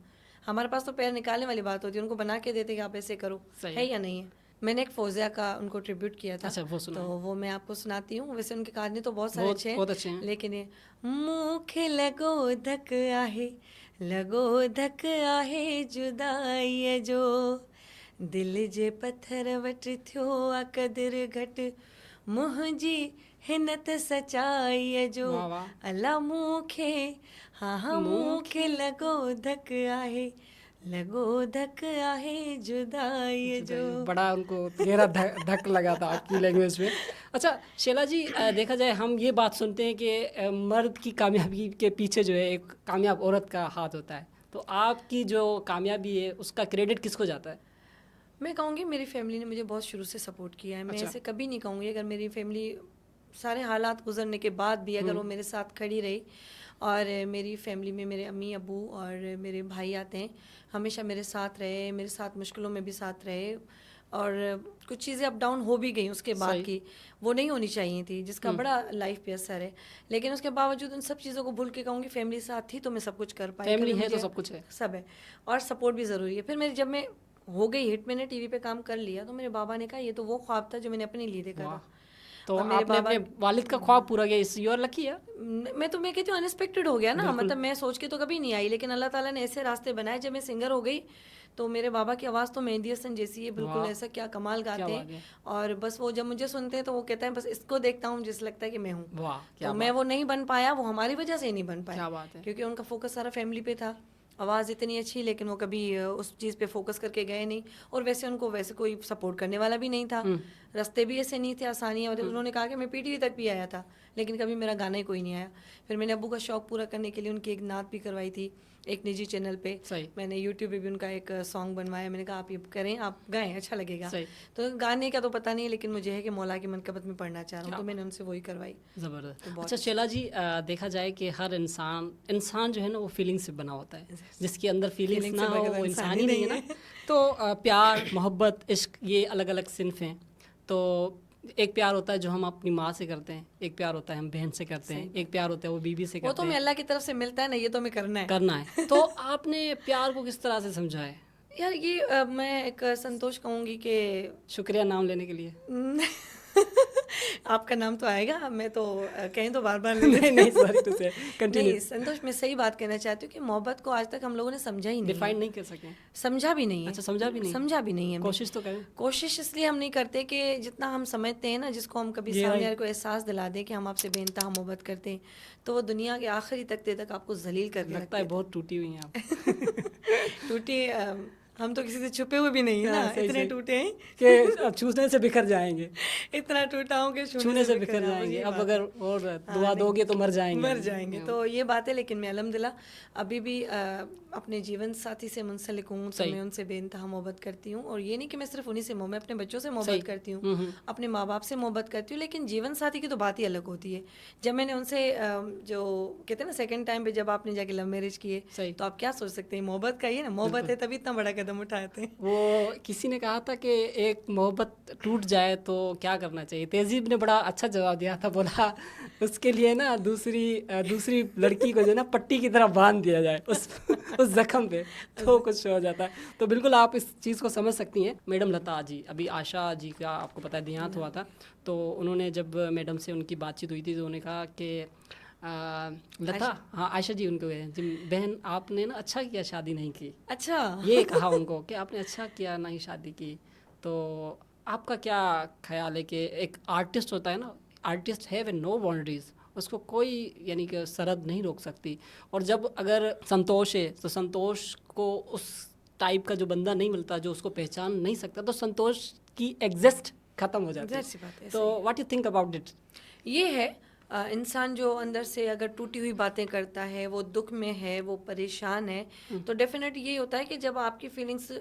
हमारे पास तो पैर निकालने वाली बात होती है, उनको बना के देते कि आप ऐसे करो, सही है या नहीं है। मैंने एक फौजिया का उनको ट्रिब्यूट किया था। अच्छा, वो सुना तो है। वो मैं आपको सुनाती हूँ। वैसे उनके गाने तो बहुत सारे बहुत अच्छे हैं, बहुत अच्छे हैं। लेकिन ये मूंखे लगो धक आहे, लगो धक आहे जुदाई जो, दिल जे पत्थर वट थियो आ कदर घट, मुंहिंजी हिन त सचाई जो, वाह वाह। अला मूंखे, हाँ हाँ मूंखे लॻो धक आहे, लॻो धक आहे जुदाई जो। बड़ा उनको गहरा धक लगा था आपकी लैंग्वेज में। अच्छा शेला जी, देखा जाए हम ये बात सुनते हैं कि मर्द की कामयाबी के पीछे जो है एक कामयाब औरत का हाथ होता है, तो आपकी जो कामयाबी है उसका क्रेडिट किसको जाता है? मैं कहूँगी मेरी फैमिली ने मुझे बहुत शुरू से सपोर्ट किया है। मैं अच्छा। ऐसे कभी नहीं कहूँगी, अगर मेरी फैमिली सारे हालात गुजरने के बाद भी अगर वो मेरे साथ खड़ी रही, और मेरी फैमिली में मेरे अम्मी अबू और मेरे भाई आते हैं, हमेशा मेरे साथ रहे, मेरे साथ मुश्किलों में भी साथ रहे, और कुछ चीज़ें अप डाउन हो भी गई उसके बाद सही। की, वो नहीं होनी चाहिए थी, जिसका बड़ा लाइफ पे असर है। लेकिन उसके बावजूद उन सब चीज़ों को भूल के कहूँगी फैमिली साथ थी तो मैं सब कुछ कर पाई। फैमिली कभी है तो मुझे सब कुछ है। सब है, और सपोर्ट भी ज़रूरी है। फिर मेरी जब मैं हो गई हिट, मैंने टीवी पे काम कर लिया, तो मेरे बाबा ने कहा ये तो वो ख्वाब था जो मैंने अपने लिए देखा वाह। था। तो और मेरे आपने बाबा, अपने वालिद का ख्वाब पूरा किया, इस योर लकी है। मैं तो मैं कहती हूँ अनएक्सपेक्टेड हो गया ना, बिल्कुल। मतलब मैं सोच के तो कभी नहीं आई, लेकिन अल्लाह ताला ने ऐसे रास्ते बनाए। जब मैं सिंगर हो गई तो मेरे बाबा की आवाज़ तो मेहंदी हसन जैसी है, बिल्कुल वाह। ऐसा, क्या कमाल क्या गाते बात हैं। है। और बस वो जब मुझे सुनते हैं तो वो कहते हैं बस इसको देखता हूँ जिस लगता है कि मैं हूँ। वाह तो क्या मैं बात, वो नहीं बन पाया, वो हमारी वजह से ही नहीं बन पाया, क्या बात है। क्योंकि उनका फोकस सारा फैमिली पे था। आवाज़ इतनी अच्छी, लेकिन वो कभी उस चीज़ पे फोकस करके गए नहीं, और वैसे उनको वैसे कोई सपोर्ट करने वाला भी नहीं था, रास्ते भी ऐसे नहीं थे आसानियाँ। और उन्होंने कहा कि मैं पीटीवी तक भी आया था, लेकिन कभी मेरा गाना ही कोई नहीं आया। फिर मैंने अब्बू का शौक पूरा करने के लिए उनकी एक नात भी करवाई थी एक निजी चैनल पे। सही। मैंने यूट्यूब पे भी उनका एक सॉन्ग बनवाया। मैंने कहा आप ये करें, आप गाएं, अच्छा लगेगा। सही। तो गाने का तो पता नहीं है, लेकिन मुझे है कि मौला की मनकबत में पढ़ना चाह रहा हूँ, तो मैंने उनसे वही करवाई। ज़बरदस्त। तो बहुत अच्छा शेला जी, देखा जाए कि हर इंसान जो है ना वो फीलिंग से बना होता है, जिसके अंदर फीलिंग्स Feelings ना से हो बगैर वो इंसान इंसान ही ही नहीं नहीं है ना। तो प्यार मोहब्बत इश्क ये अलग अलग सिन्फ हैं। तो एक प्यार होता है जो हम अपनी माँ से करते हैं, एक प्यार होता है हम बहन से करते हैं, एक प्यार होता है वो बीवी से वो करते तो मैं हैं। अल्लाह की तरफ से मिलता है ना, ये तो मैं करना है। करना है। तो आपने प्यार को किस तरह से समझा है? यार ये मैं एक संतोष कहूँगी कि शुक्रिया नाम लेने के लिए। आपका नाम तो आएगा, मैं तो कहीं तो बार बार ले नहीं लेती नहीं हूँ। सॉरी टू से कंटिन्यू। नहीं संतोष, मैं सही बात कहना चाहती हूँ कि मोहब्बत को आज तक हम लोगों ने समझा ही नहीं डिफाइन है, नहीं कर सकें। समझा भी नहीं है। अच्छा, समझा भी नहीं। समझा भी नहीं है। कोशिश तो करें। कोशिश इसलिए हम नहीं करते कि जितना हम समझते हैं ना, जिसको हम कभी सामने वाले को एहसास दिला दें कि हम आपसे बेइंतहा मोहब्बत करते हैं, तो वो दुनिया के आखिरी तख्ते तक आपको जलील करके लगता है बहुत टूटी हुई हैं आप। टूटी हम तो किसी से छुपे हुए भी नहीं है हाँ, ना, सही इतने सही टूटे हैं कि छूने से बिखर जाएंगे, इतना टूटा हूँ कि छूने से बिखर जाऊँ, बस जाएंगे। ये अब बात अगर है। और हाँ, दुआ नहीं, दोगे तो मर जाएंगे मर हम। जाएंगे, तो ये बात है। लेकिन मैं अल्हम्दुलिल्लाह अभी भी अपने जीवन साथी से मुंसलिक हूँ, तो सही मैं उनसे बेइंतहा मोहब्बत करती हूँ। और ये नहीं कि मैं सिर्फ उन्हीं से मैं अपने बच्चों से सही। मोहब्बत करती हूँ, अपने माँ बाप से मोहब्बत करती हूँ, लेकिन जीवन साथी की तो बात ही अलग होती है। जब मैंने उनसे जो कहते हैं ना सेकंड टाइम पे जब आपने जाके लव मैरिज किए, सही तो आप क्या सोच सकते हैं, मोहब्बत का ही है ना, मोहब्बत बिल्कुल। है तभी इतना बड़ा कदम उठाते हैं। वो किसी ने कहा था कि एक मोहब्बत टूट जाए तो क्या करना चाहिए। तेजीब ने बड़ा अच्छा जवाब दिया था, बोला उसके लिए ना दूसरी लड़की को जो है ना पट्टी की तरह बांध दिया जाए उस जख्म पे, तो कुछ हो जाता है। तो बिल्कुल आप इस चीज़ को समझ सकती हैं। मैडम लता जी, अभी आशा जी का आपको पता है देहांत हुआ था, तो उन्होंने जब मैडम से उनकी बातचीत हुई थी तो उन्होंने कहा कि लता, हाँ आयशा जी उनको कहे जी बहन आपने ना अच्छा किया शादी नहीं की, अच्छा ये कहा उनको कि आपने अच्छा किया नहीं शादी की। तो आपका क्या ख्याल है कि एक आर्टिस्ट होता है ना, आर्टिस्ट है वे नो बाउंड्रीज, उसको कोई यानी कि सरहद नहीं रोक सकती। और जब अगर संतोष है तो संतोष को उस टाइप का जो बंदा नहीं मिलता जो उसको पहचान नहीं सकता, तो संतोष की एग्जिस्ट खत्म हो जाती जाहिर है। सी बात है, तो सही है। What you think about it? ये है इंसान जो अंदर से अगर टूटी हुई बातें करता है, वो दुख में है, वो परेशान है, तो डेफिनेट ये होता है कि जब आपकी फीलिंग्स,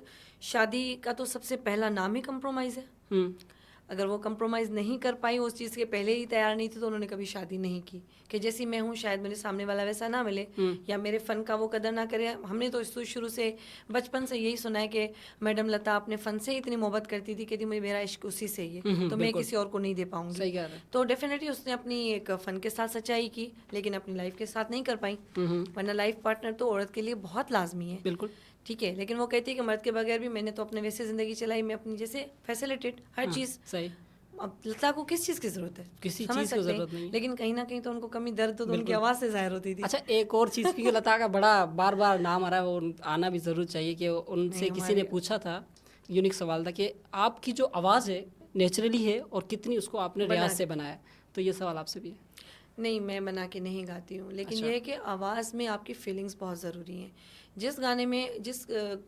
शादी का तो सबसे पहला नाम ही कंप्रोमाइज़ है। अगर वो कंप्रोमाइज़ नहीं कर पाई, उस चीज़ के पहले ही तैयार नहीं थी, तो उन्होंने कभी शादी नहीं की। कि जैसी मैं हूँ शायद मेरे सामने वाला वैसा ना मिले, या मेरे फ़न का वो कदर ना करे। हमने तो शुरू से बचपन से यही सुना है कि मैडम लता अपने फ़न से ही इतनी मोहब्बत करती थी कि मेरा इश्क उसी से ही है, तो मैं बिल्कुल किसी और को नहीं दे पाऊंगी। सही कह रहे हैं। तो डेफिनेटली उसने अपनी एक फ़न के साथ सच्चाई की, लेकिन अपनी लाइफ के साथ नहीं कर पाई। वरना लाइफ पार्टनर तो औरत के लिए बहुत लाजमी है, बिल्कुल ठीक है। लेकिन वो कहती है कि मर्द के बगैर भी मैंने तो अपने वैसे ज़िंदगी चलाई, मैं अपनी जैसे फैसिलिटेड हर हाँ चीज़। सही, अब लता को किस चीज़ की ज़रूरत है, किसी समझ चीज़ की सकते ज़रूरत नहीं हैं, है। लेकिन कहीं ना कहीं तो उनको कमी दर्द तो उनकी बिल्कुल। आवाज़ से ज़ाहिर होती थी। अच्छा एक और चीज़ की लता का बड़ा बार बार नाम आ रहा है, वो आना भी ज़रूर चाहिए कि उनसे नहीं, किसी ने हमारे पूछा था, यूनिक सवाल था कि आपकी जो आवाज़ है नेचुरली है और कितनी उसको आपने बना रियाज से बनाया है। तो ये सवाल आपसे भी है। नहीं, मैं बना के नहीं गाती हूँ, लेकिन अच्छा। ये है कि आवाज़ में आपकी फीलिंग्स बहुत ज़रूरी हैं। जिस गाने में, जिस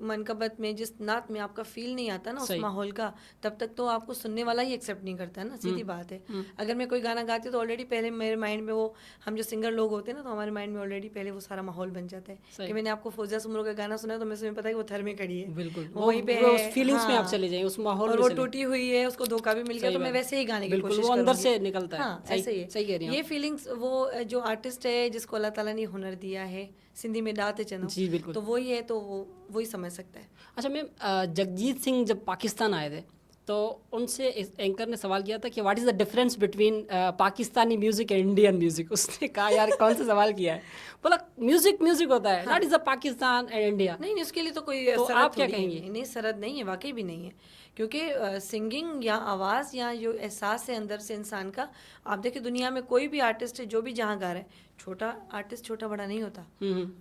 मनकबत में, जिस नात में आपका फील नहीं आता ना उस सही। माहौल का, तब तक तो आपको सुनने वाला ही एक्सेप्ट नहीं करता ना, सीधी बात है। अगर मैं कोई गाना गाती हूँ तो ऑलरेडी पहले मेरे माइंड में वो, हम जो सिंगर लोग होते हैं ना, तो हमारे माइंड में ऑलरेडी पहले वो सारा माहौल बन जाता है। सही। कि मैंने आपको फौजिया सुमरो का गाना सुना है तो मैं पता है कि वो थर में खड़ी है, बिल्कुल वो वहीं पे वो उस है, फीलिंग्स में आप हाँ, चले जाइए, उस माहौल और में वो चले। टूटी हुई है, उसको धोखा भी मिल गया, सही तो मैं बात। वैसे ही गाने की बिल्कुल कोशिश वो अंदर करूंगी। से निकलता है। हाँ, सही ऐसे ही है। सही कह रही हैं ये आप। फीलिंग्स वो जो आर्टिस्ट है जिसको अल्लाह ताला ने हुनर दिया है, सिंधी में दाते चनो, जी बिल्कुल। तो वही है, तो वो वही समझ सकता है। अच्छा मैम, जगजीत सिंह जब पाकिस्तान आए थे तो उनसे इस एंकर ने सवाल किया था कि what is the difference between Pakistani music and Indian music. उसने कहा यार कौन सा सवाल किया है, बोला म्यूज़िक म्यूज़िक होता है, that is the Pakistan and India. नहीं नहीं, उसके लिए तो कोई तो सरहद आप क्या थोड़ी है। कहेंगी? नहीं नहीं, सरहद नहीं है, वाकई भी नहीं है। क्योंकि सिंगिंग या आवाज़ या जो एहसास है अंदर से इंसान का, आप देखिए दुनिया में कोई भी आर्टिस्ट है जो भी जहाँ गा रहा है, छोटा आर्टिस्ट छोटा बड़ा नहीं होता,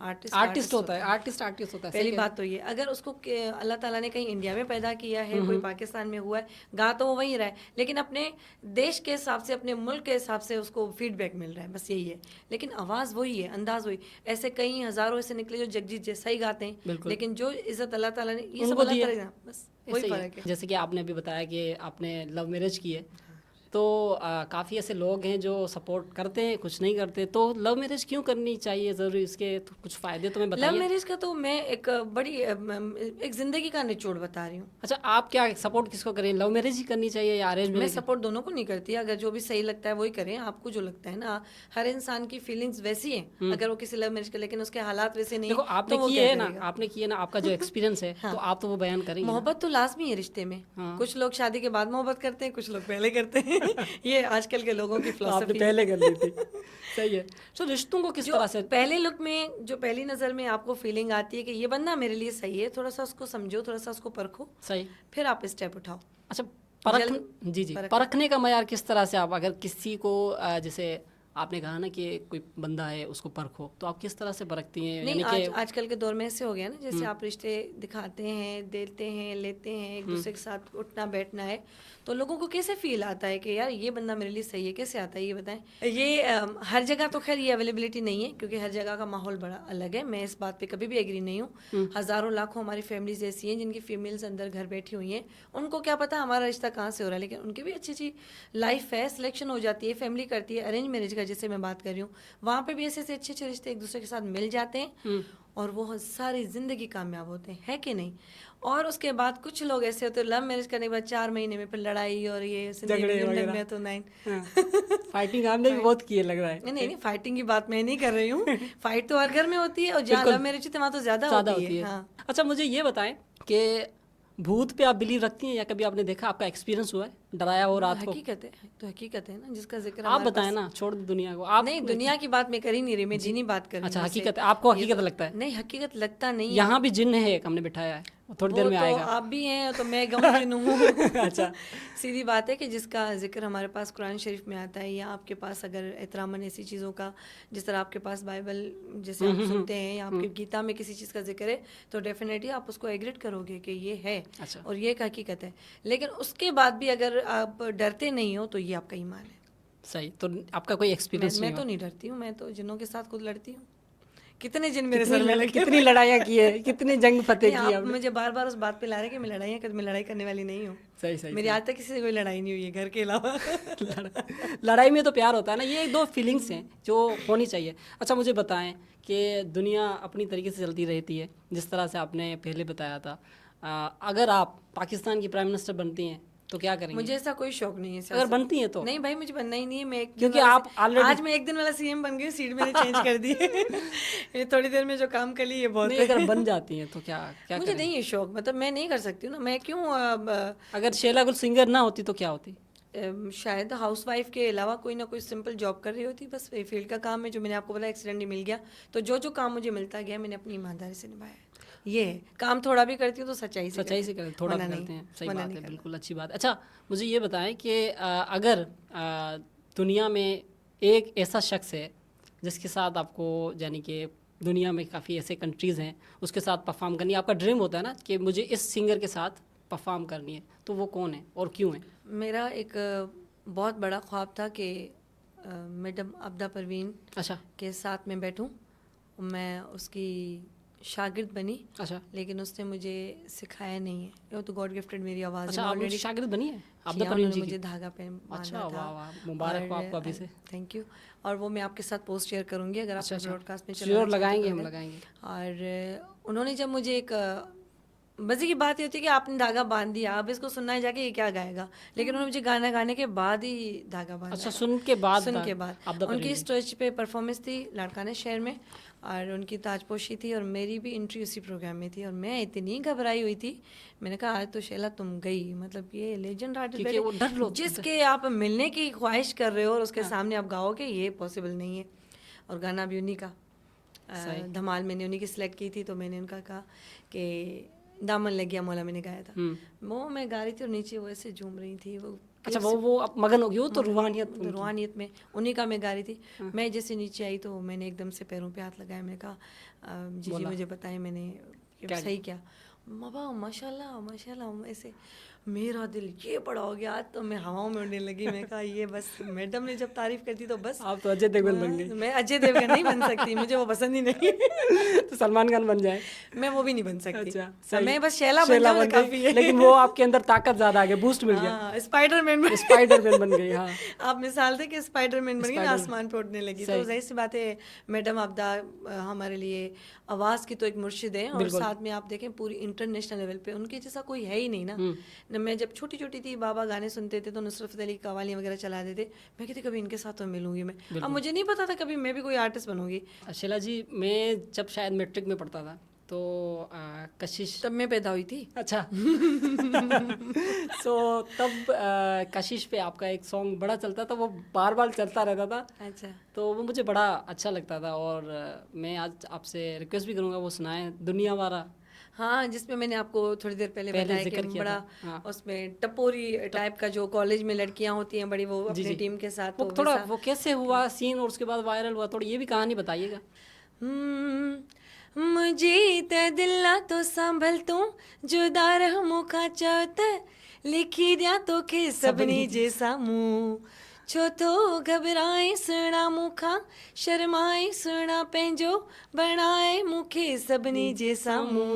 आर्टिस्ट आर्टिस्ट होता है, आर्टिस्ट आर्टिस्ट होता है। पहली सही बात तो ये। अगर उसको अल्लाह ताला ने कहीं इंडिया में पैदा किया है, कोई पाकिस्तान में हुआ है, गा तो वो वहीं रहा है, लेकिन अपने देश के हिसाब से, अपने मुल्क के हिसाब से उसको फीडबैक मिल रहा है, बस यही है। लेकिन आवाज़ वही है, अंदाज वही। ऐसे कई हज़ारों ऐसे निकले जो जगजीत जैसा ही गाते हैं, बिल्कुल। लेकिन जो इज़्ज़त अल्लाह ताला ने, ये सब उनको अल्लाह दिए, ताला, बस वही ऐसे ही है। फ़र्क है। जैसे कि आपने अभी बताया कि आपने लव मैरिज की है, तो काफ़ी ऐसे लोग हैं जो सपोर्ट करते हैं, कुछ नहीं करते। तो लव मैरिज क्यों करनी चाहिए, ज़रूरी इसके तो कुछ फ़ायदे तो मैं लव बताइए। मैरिज का तो मैं एक बड़ी एक ज़िंदगी का निचोड़ बता रही हूँ। अच्छा आप क्या सपोर्ट किसको करें, लव मैरिज ही करनी चाहिए या अरेंज मैं मैरिज? सपोर्ट दोनों को नहीं करती, अगर जो भी सही लगता है वही करें। आपको जो लगता है ना, हर इंसान की फीलिंग्स वैसी हैं, अगर वो किसी लव मैरिज कर, लेकिन उसके हालात वैसे नहीं देखो है, आपने तो वो की क्या है ना, करेगा। आपने की है ना, आपका जो एक्सपीरियंस है हाँ। तो आप तो वो बयान करेंगे ना। मोहब्बत तो लाजमी है रिश्ते में। हाँ। कुछ लोग शादी के बाद मोहब्बत करते हैं, कुछ लोग पहले करते हैं। ये आजकल के लोगों की तो आपने फिलॉसफी पहले कर ली थी। सही है। तो रिश्तों को किस जो तरह से? पहले लुक में, जो पहली नज़र में आपको फीलिंग आती है कि ये बंदा मेरे लिए सही है, थोड़ा सा उसको समझो, थोड़ा सा उसको परखो, सही। फिर आप स्टेप उठाओ। अच्छा परख, जल्द जी जी, परख- परखने का मयार किस तरह से? आप अगर किसी को जैसे आपने कहा ना कि कोई बंदा है उसको परखो, तो आप किस तरह से परखती हैं? नहीं, यानी कि आजकल के दौर में ऐसे हो गया ना, जैसे आप रिश्ते दिखाते हैं, देते हैं, लेते हैं, एक दूसरे के साथ उठना बैठना है, तो लोगों को कैसे फील आता है कि यार ये बंदा मेरे लिए सही है, कैसे आता है ये बताएं। ये हर जगह तो खैर ये अवेलेबिलिटी नहीं है, क्योंकि हर जगह का माहौल बड़ा अलग है, मैं इस बात पे कभी भी एग्री नहीं हूँ। हज़ारों लाखों हमारी फैमिलीज ऐसी हैं जिनकी फीमेल्स अंदर घर बैठी हुई हैं, उनको क्या पता हमारा रिश्ता कहाँ से हो रहा है, लेकिन उनकी भी अच्छी अच्छी लाइफ है, सिलेक्शन हो जाती है, फैमिली करती है। अरेंज मैरिज का जैसे मैं बात कर रही हूँ, वहाँ पे भी ऐसे ऐसे अच्छे अच्छे रिश्ते एक दूसरे के साथ मिल जाते हैं और वो सारी जिंदगी कामयाब होते हैं, है कि नहीं। और उसके बाद कुछ लोग ऐसे होते हैं, लव मैरिज करने के बाद 4 महीने में फिर लड़ाई और ये झगड़े वगैरह। में तो नाइन फाइटिंग आपने भी बहुत की है लग रहा है। नहीं नहीं, फाइटिंग की बात मैं नहीं कर रही हूँ। फाइट तो हर घर में होती है, और जहाँ बिल्कुल। लव मैरिज होती है वहाँ तो ज्यादा ज़्यादा होती होती है। है। हाँ। अच्छा मुझे ये बताएं कि भूत पे आप बिलीव रखती हैं, या कभी आपने देखा, आपका एक्सपीरियंस हुआ है, डराया हो रात को? हकीकत है तो हकीकत है ना, जिसका जिक्र आप हमारे बताएं पास। ना, छोड़ दो दुनिया को आप। नहीं, दुनिया की बात मैं कर ही नहीं रही, मैं दीनी बात कर रही अच्छा हूँ। जैसे हकीकत है, आपको ये हकीकत तो लगता है? नहीं, हकीकत लगता नहीं है। यहाँ भी जिन्न है, एक हमने बिठाया है, वो थोड़ी देर वो में तो आएगा। आप भी हैं तो मैं गम जिन हूँ। अच्छा। सीधी बात है कि जिसका जिक्र हमारे पास कुरान शरीफ में आता है, या आपके पास अगर एहतरामन ऐसी चीज़ों का, जिस तरह आपके पास बाइबल जैसे आप सुनते हैं, या आपकी गीता में किसी चीज़ का जिक्र है, तो डेफिनेटली आप उसको एग्रीड करोगे कि ये है। अच्छा। और ये एक हकीकत है। लेकिन उसके बाद भी अगर आप डरते नहीं हो तो ये आपका ईमान है। सही, तो आपका कोई एक्सपीरियंस नहीं मैं तो हुआ? नहीं डरती हूँ, मैं तो जिन्नों के साथ खुद लड़ती हूँ। कितने जिन मेरे सर में लगे कितनी लड़ाइयाँ की है, कितनी जंग फतेह नहीं, की है आप आपने? मुझे बार बार उस बात पे ला रहे हैं कि मैं लड़ाई करने वाली नहीं हूँ। सही सही मेरी आज तक किसी से कोई लड़ाई नहीं हुई है घर के अलावा। लड़ाई में तो प्यार होता है ना, ये दो फीलिंग्स हैं जो होनी चाहिए। अच्छा मुझे बताएं कि दुनिया अपनी तरीके से चलती रहती है, जिस तरह से आपने पहले बताया था। अगर आप पाकिस्तान की प्राइम मिनिस्टर बनती हैं तो क्या करेंगे? मुझे ऐसा कोई शौक नहीं है अगर सियासत। बनती हैं तो? नहीं भाई, मुझे बनना ही नहीं है। मैं एक दिन क्योंकि वाला आप ऑलरेडी आज मैं एक दिन वाला सीएम बन गई, सीट मैंने चेंज कर दी है। ये थोड़ी देर में जो काम कर ली ये बहुत नहीं, है। अगर बन जाती हैं तो क्या क्या मुझे करेंगे? नहीं है शौक, मतलब मैं नहीं कर सकती हूँ ना। मैं क्यों अगर शेला गुल सिंगर ना होती तो क्या होती? शायद हाउसवाइफ के अलावा कोई ना कोई सिंपल जॉब कर रही होती। बस वही फील्ड का काम है जो मैंने आपको बोला, एक्सीडेंटली मिल गया। तो जो जो काम मुझे मिलता गया मैंने अपनी ईमानदारी से निभाया है। ये है, काम थोड़ा भी करती हूँ तो सच्चाई से सच्चाई से करती करें, हूँ, थोड़ा वरना भी नहीं, करते हैं। सही वरना बात नहीं है, करना। बिल्कुल अच्छी बात। अच्छा मुझे ये बताएं कि अगर दुनिया में एक ऐसा शख्स है जिसके साथ आपको, यानी कि दुनिया में काफ़ी ऐसे कंट्रीज़ हैं, उसके साथ परफॉर्म करनी है, आपका ड्रीम होता है ना कि मुझे इस सिंगर के साथ परफॉर्म करनी है, तो वो कौन है और क्यों है? मेरा एक बहुत बड़ा ख्वाब था कि मैडम आबिदा परवीन अच्छा के साथ में बैठूं। मैं उसकी शागिर्द बनी, अच्छा लेकिन उसने मुझे सिखाया नहीं है। वो तो गॉड गिफ्टेड मेरी आवाज़ अच्छा। है आप ऑलरेडी। शागिर्द बनी है आबिदा परवीन उन्होंने जी की? मुझे धागा पे बांधा अच्छा, था। वाह वाह, मुबारक हो आपको अभी से। Thank you. और वो मैं आपके साथ पोस्ट शेयर करूंगी अगर अच्छा आप अच्छा, ब्रॉडकास्ट में श्योर चलाना चाहते लगाएंगे, तो हम लगाएं। लगाएंगे। और उन्होंने जब मुझे एक मज़े की बात ये होती है कि आपने धागा बांध दिया, अब इसको सुनना है जाके ये क्या गाएगा। लेकिन उन्होंने मुझे गाना गाने के बाद ही धागा बांधा अच्छा, था। सुन के बाद सुन के बाद आबिदा उनकी परवीन जी। स्टेज पे परफॉर्मेंस थी लाड़काना शहर में, और उनकी ताजपोशी थी, और मेरी भी एंट्री उसी प्रोग्राम में थी। और मैं इतनी घबराई हुई थी, मैंने कहा आज तो शैला तुम गई, मतलब ये लेजेंड आर्टिस्ट क्योंकि वो डर लो जिसके आप मिलने की ख्वाहिश कर रहे हो और उसके सामने आप गाओगे, ये पॉसिबल नहीं है। और गाना भी उन्हीं का धमाल मैंने उन्हीं की सिलेक्ट की थी। तो मैंने उनका कहा कि दामन लग गया मौला मैंने गाया था। वो मैं गा रही थी और नीचे वो ऐसे झूम रही थी। वो अच्छा, वो अब मगन हो गई, वो तो रूहानियत उनकी। रूहानियत में उन्हीं का मैं गा रही थी। मैं जैसे नीचे आई तो मैंने एकदम से पैरों पे हाथ लगाया। मैंने कहा जी मुझे बताएं मैंने सही क्या। माशाल्लाह माशाल्लाह, ऐसे मेरा दिल ये बड़ा हो गया। आज तो मैं हवाओं में उड़ने लगी। मैं कहा ये बस मैडम ने जब तारीफ कर दी तो बस। आप तो अजय देवगन बन गई। मैं अजय देवगन नहीं बन सकती, मुझे वो पसंद ही नहीं। तो सलमान खान बन जाए। मैं वो भी नहीं बन सकती। अच्छा, सही। मैं बस शैला बन जाऊं गई, काफी है। लेकिन वो आपके अंदर ताकत ज्यादा आ गई, बूस्ट मिल गया। स्पाइडरमैन स्पाइडरमैन बन गई। हाँ, आप मिसाल थे कि स्पाइडरमैन बन गई ना, आसमान पे उड़ने लगी। तो सही। जाहिर सी बात है मैडम आबिदा हमारे लिए आवाज़ की तो एक मुर्शिद है, और साथ में आप देखें पूरी इंटरनेशनल लेवल पे उनके जैसा कोई है ही नहीं ना। मैं जब छोटी छोटी थी, बाबा गाने सुनते थे तो नुसरत फतेह अली कवालियाँ वगैरह चला देते। मैं कहती कभी इनके साथ तो मिलूंगी मैं। अब मुझे नहीं पता था कभी मैं भी कोई आर्टिस्ट बनूंगी। शैला जी, मैं जब शायद मैट्रिक में पढ़ता था तो कशिश, तब मैं पैदा हुई थी। अच्छा। सो तब कशिश पे आपका एक सॉन्ग बड़ा चलता था, वो बार बार चलता रहता था। अच्छा, तो वो मुझे बड़ा अच्छा लगता था, और मैं आज आपसे रिक्वेस्ट भी करूँगा वो सुनाएं, दुनिया वारा। हाँ, जिसमें मैंने आपको थोड़ी देर पहले पहले बताया कि जिक्र किया बड़ा था। हाँ। उसमें टपोरी टाइप का जो कॉलेज में लड़कियां होती हैं बड़ी, वो जी, अपनी जी। टीम के साथ, वो तो थोड़ा वैसा। वो कैसे हुआ सीन और उसके बाद वायरल हुआ, थोड़ी ये भी कहानी बताइएगा। मुझी त दिला तो संभल तू जुदा रह मुखा चौथ लिखी दिया तो के सबनी जे सामू छो तो घबराए सुना मुखा शर्माए सुना पंहिंजो बणाए मूंखे सभिनी जे सामू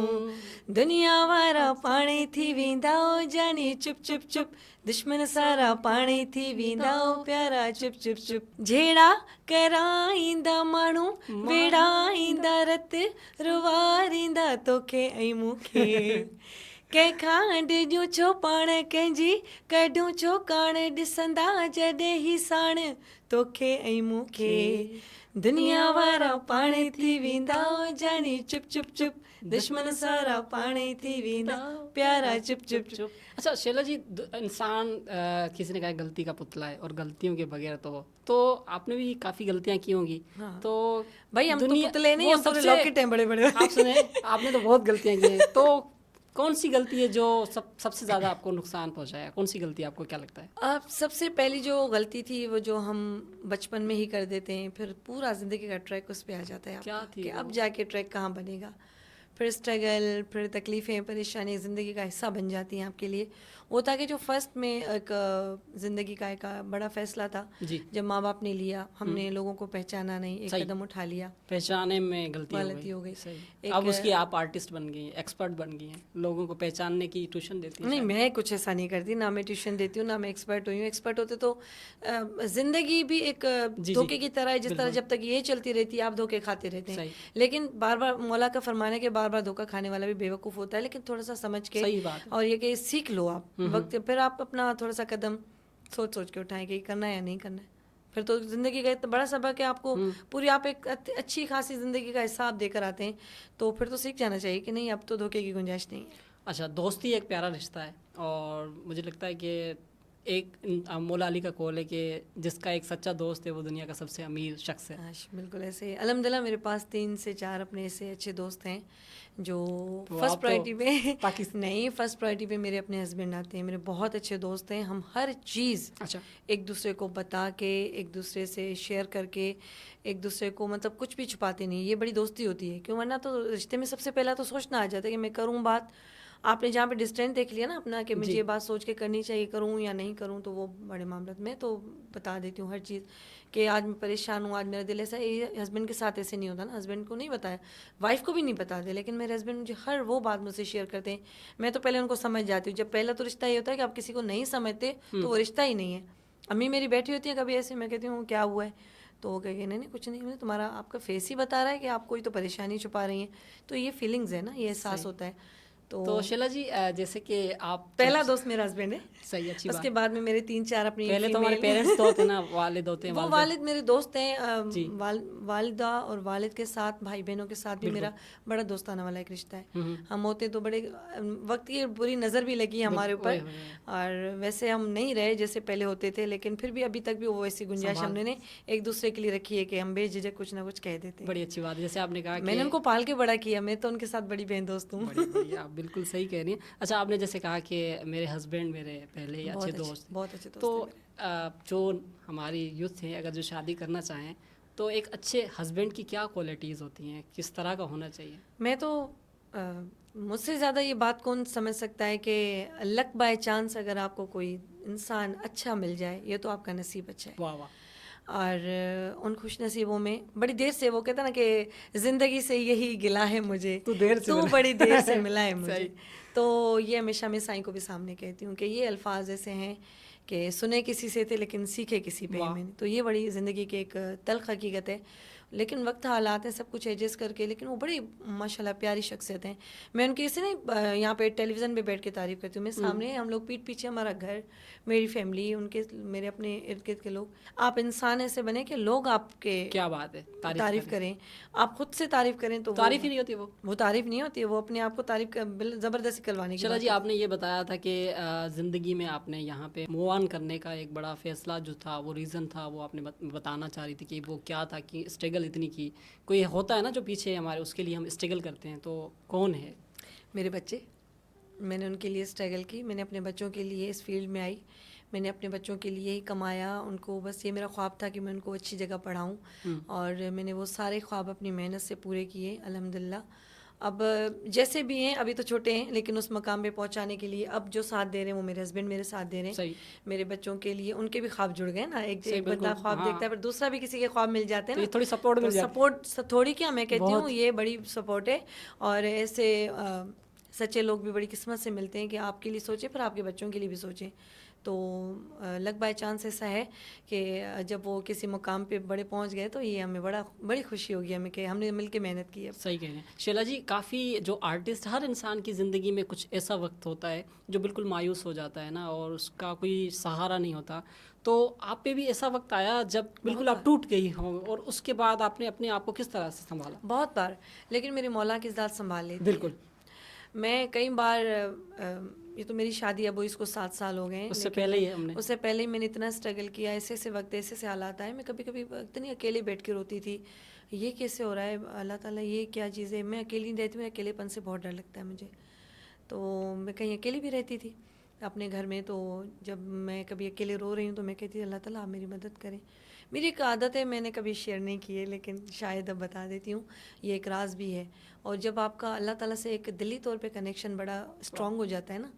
दुनिया वारा पाणे थी वेंदा जानी चुप चुप चुप दुश्मन सारा पाणे थी वेंदा प्यारा चुप चुप चुप झेड़ा कराईंदा माण्हू वेड़ाईंदा रत रुवारींदा तोखे ऐं मूंखे कंहिंखां ॾिजूं छो पाण कंहिंजी कढूं छो काण ॾिसंदा जॾहिं ही साण तोखे ऐं मूंखे दुनिया वारा पाणे थी वेंदा जानी चुप चुप चुप दुश्मन सारा पाणे थी वेंदा प्यारा चुप चुप चुप। अच्छा शैला जी, इंसान किसी ने कहा है गलती का पुतला है और गलतियों के बगैर तो आपने भी काफ़ी गलतियां की होंगी। हाँ। तो भाई हम तो दुनिया पुतले नहीं, वो हम पूरे सबसे लॉकेट हैं बड़े बड़े। आप सुने, आपने तो बहुत गलतियां की हैं, तो कौन सी गलती है जो सबसे ज़्यादा आपको नुकसान पहुंचाया? कौन सी गलती आपको क्या लगता है? अब सबसे पहली जो गलती थी वो जो हम बचपन में ही कर देते हैं, फिर पूरा ज़िंदगी का ट्रैक उस पे आ जाता है क्या आपका थी कि वो? अब जाके ट्रैक कहाँ बनेगा। फिर स्ट्रगल, फिर तकलीफ़ें, परेशानी ज़िंदगी का हिस्सा बन जाती हैं आपके लिए। वो था कि जो फर्स्ट में एक ज़िंदगी का एक बड़ा फ़ैसला था, जी। जब माँ बाप ने लिया, हमने लोगों को पहचाना नहीं, एक सही। कदम उठा लिया, पहचाने में गलती गलती हो गई। सही। एक अब उसकी आप आर्टिस्ट बन गई हैं, एक्सपर्ट बन गई हैं, लोगों को पहचानने की ट्यूशन देती हैं नहीं, शायद। मैं कुछ ऐसा नहीं करती, ना मैं ट्यूशन देती हूँ, ना मैं एक्सपर्ट हुई हूँ। एक्सपर्ट होते तो ज़िंदगी भी एक जी, जी। धोखे की तरह है, जिस तरह बिल्कुल। जब तक ये चलती रहती है आप धोखे खाते रहते हैं। सही। लेकिन बार बार मौला का फरमाना है कि बार बार धोखा खाने वाला भी बेवकूफ़ होता है, लेकिन थोड़ा सा समझ के सही बात है। और ये कि सीख लो आप वक्त, फिर आप अपना थोड़ा सा कदम सोच सोच के उठाएं कि करना है या नहीं करना है। फिर तो ज़िंदगी का इतना बड़ा सबक है आपको पूरी, आप एक अच्छी खासी ज़िंदगी का हिस्सा आप देकर आते हैं, तो फिर तो सीख जाना चाहिए कि नहीं, अब तो धोखे की गुंजाइश नहीं है। अच्छा, दोस्ती एक प्यारा रिश्ता है और मुझे लगता है कि एक मौला अली का कौल है कि जिसका एक सच्चा दोस्त है वो दुनिया का सबसे अमीर शख्स है। काश बिल्कुल ऐसे ही। अल्हम्दुलिल्लाह मेरे पास 3 से 4 अपने ऐसे अच्छे दोस्त हैं जो तो फर्स्ट आप तो प्रायोरिटी पे पाकिस्तान नहीं, फर्स्ट प्रायोरिटी पे मेरे अपने हस्बैंड आते हैं। मेरे बहुत अच्छे दोस्त हैं, हम हर चीज़ अच्छा एक दूसरे को बता के, एक दूसरे से शेयर करके, एक दूसरे को मतलब कुछ भी छुपाते नहीं। ये बड़ी दोस्ती होती है, क्यों? वरना तो रिश्ते में सबसे पहला तो सोचना आ जाता है कि मैं करूँ बात। आपने जहाँ पे डिस्टेंस देख लिया ना अपना कि मुझे जी। ये बात सोच के करनी चाहिए, करूँ या नहीं करूँ, तो वो बड़े मामले में तो बता देती हूँ हर चीज़ कि आज मैं परेशान हूँ, आज मेरा दिल ऐसा। ये हस्बैंड के साथ ऐसे नहीं होता ना, हस्बैंड को नहीं बताया, वाइफ को भी नहीं बताते, लेकिन मेरे हस्बैंड मुझे हर वो बात मुझसे शेयर करते हैं। मैं तो पहले उनको समझ जाती हूँ। जब पहला तो रिश्ता ये होता है कि आप किसी को नहीं समझते तो वो रिश्ता ही नहीं है। अम्मी मेरी बैठी होती है कभी ऐसे, मैं कहती हूँ क्या हुआ है, तो वो कहेगी नहीं नहीं कुछ नहीं, मैंने तुम्हारा आपका फेस ही बता रहा है कि आप कोई तो परेशानी छुपा रही हैं। तो ये फीलिंग्स है ना, ये एहसास सही। होता है। तो शैला जी, जैसे कि आप पहला दोस्त मेरा हस्बैंड है, सही, अच्छी उसके बात। बाद में मेरे 3-4 अपनी पहले तो हमारे फीमेल पेरेंट्स तो होते हैं ना, वालिद होते हैं, वो वालिदा। वालिद मेरे दोस्त हैं। जी। वालिदा और वालिद के साथ, भाई बहनों के साथ भी बिल्कुल। मेरा बड़ा दोस्ताना वाला एक रिश्ता है। हम्म। हम होते तो बड़े वक्त की बुरी नज़र भी लगी हमारे ओए ऊपर, होए। और वैसे हम नहीं रहे जैसे पहले होते थे, लेकिन फिर भी अभी तक भी वो वैसी गुंजाइश संभाल हमने ने एक दूसरे के लिए रखी है कि हम बेझिझक कुछ ना कुछ कह देते हैं। बड़ी अच्छी बात है, जैसे आपने कहा मैंने कि उनको पाल के बड़ा किया, मैं तो उनके साथ बड़ी बहन दोस्त हूँ। बढ़िया बढ़िया, आप बिल्कुल सही कह रही हैं। अच्छा, आपने जैसे कहा कि मेरे हस्बैंड मेरे पहले ही अच्छे दोस्त हैं, बहुत अच्छे दोस्त तो हैं मेरे। जो हमारी यूथ है अगर जो शादी करना चाहें तो एक अच्छे हस्बैंड की क्या क्वालिटीज़ होती हैं, किस तरह का होना चाहिए? मैं तो मुझसे ज़्यादा ये बात कौन समझ सकता है कि लक बाय चांस अगर आपको कोई इंसान अच्छा मिल जाए, ये तो आपका नसीब अच्छा है। वाह वाह। और उन खुश नसीबों में बड़ी देर से, वो कहता ना कि ज़िंदगी से यही गिला है मुझे, तू देर से तू मिला। बड़ी देर से मिला है मुझे। सही। तो ये हमेशा मैं साईं को भी सामने कहती हूँ कि ये अल्फाज ऐसे हैं कि सुने किसी से थे लेकिन सीखे किसी पे ही वाह। मैंने। तो ये बड़ी ज़िंदगी की एक तल्ख हकीकत है। लेकिन वक्त हालात हैं, सब कुछ एडजस्ट करके, लेकिन वो बड़ी माशाल्लाह प्यारी शख्सियत हैं। मैं उनकी इसे नहीं यहाँ पे टेलीविज़न पे बैठ के तारीफ़ करती हूँ, मैं सामने, हम लोग पीठ पीछे, हमारा घर, मेरी फैमिली, उनके मेरे अपने इर्द गिर्द के लोग, आप इंसान ऐसे बने कि लोग आपके क्या बात है, तारीफ़ करें। आप खुद से तारीफ़ करें तो तारीफ ही नहीं होती वो तारीफ़ नहीं होती है, वो अपने आप को तारीफ़ ज़बरदस्ती करवाने की चला बात जी, होती है। आपने ये बताया था कि ज़िंदगी में आपने यहाँ पे मूव ऑन करने का एक बड़ा फैसला जो था, वो रीज़न था, वो आपने बताना चाह रही थी कि वो क्या था कि स्ट्रगल इतनी की। कोई होता है ना जो पीछे हमारे, उसके लिए हम स्ट्रगल करते हैं, तो कौन है? मेरे बच्चे, मैंने उनके लिए स्ट्रगल की, मैंने अपने बच्चों के लिए इस फील्ड में आई, मैंने अपने बच्चों के लिए ही कमाया, उनको बस ये मेरा ख्वाब था कि मैं उनको अच्छी जगह पढ़ाऊँ और मैंने वो सारे ख्वाब अपनी मेहनत से पूरे किए अल्हम्दुलिल्लाह। अब जैसे भी हैं, अभी तो छोटे हैं, लेकिन उस मकाम पे पहुंचाने के लिए अब जो साथ दे रहे हैं वो मेरे हस्बैंड मेरे साथ दे रहे हैं। सही मेरे बच्चों के लिए उनके भी ख्वाब जुड़ गए ना, एक सही एक बंदा बिल्कुल ख्वाब देखता है हाँ। पर दूसरा भी किसी के ख्वाब मिल जाते हैं तो ये ना, थोड़ी सपोर्ट तो मिल जाती सपोर्ट थोड़ी क्या, मैं कहती हूँ बहुत ये बड़ी सपोर्ट है। और ऐसे सच्चे लोग भी बड़ी किस्मत से मिलते हैं कि आपके लिए सोचें फिर आपके बच्चों के लिए भी सोचें। तो लक बाय चांस ऐसा है कि जब वो किसी मुकाम पे बड़े पहुंच गए तो ये हमें बड़ी खुशी होगी हमें कि हमने मिलके मेहनत की है। सही कह रहे हैं शैला जी। काफ़ी जो आर्टिस्ट, हर इंसान की ज़िंदगी में कुछ ऐसा वक्त होता है जो बिल्कुल मायूस हो जाता है ना, और उसका कोई सहारा नहीं होता। तो आप पे भी ऐसा वक्त आया जब बिल्कुल आप टूट गई हो, और उसके बाद आपने अपने आप को किस तरह से संभाला? बहुत बार, लेकिन मेरी मौला की ज़ात संभाल लेती है। बिल्कुल। मैं कई बार ये तो मेरी शादी अब इसको 7 साल हो गए हैं, उससे लेकिन पहले ही हमने उससे पहले ही मैंने इतना स्ट्रगल किया, ऐसे ऐसे वक्त ऐसे ऐसे हालात आए, मैं कभी कभी इतनी अकेले बैठ के रोती थी, ये कैसे हो रहा है अल्लाह ताला, ये क्या चीज़ है, मैं अकेली नहीं रहती, मेरे अकेलेपन से बहुत डर लगता है मुझे। तो मैं कहीं अकेली भी रहती थी अपने घर में, तो जब मैं कभी अकेले रो रही हूँ तो मैं कहती अल्लाह ताला आप मेरी मदद करें। मेरी एक आदत है, मैंने कभी शेयर नहीं की है लेकिन शायद अब बता देती हूँ, ये एक राज भी है। और जब आपका अल्लाह ताला से एक दिली तौर पे कनेक्शन बड़ा स्ट्रांग हो जाता है ना,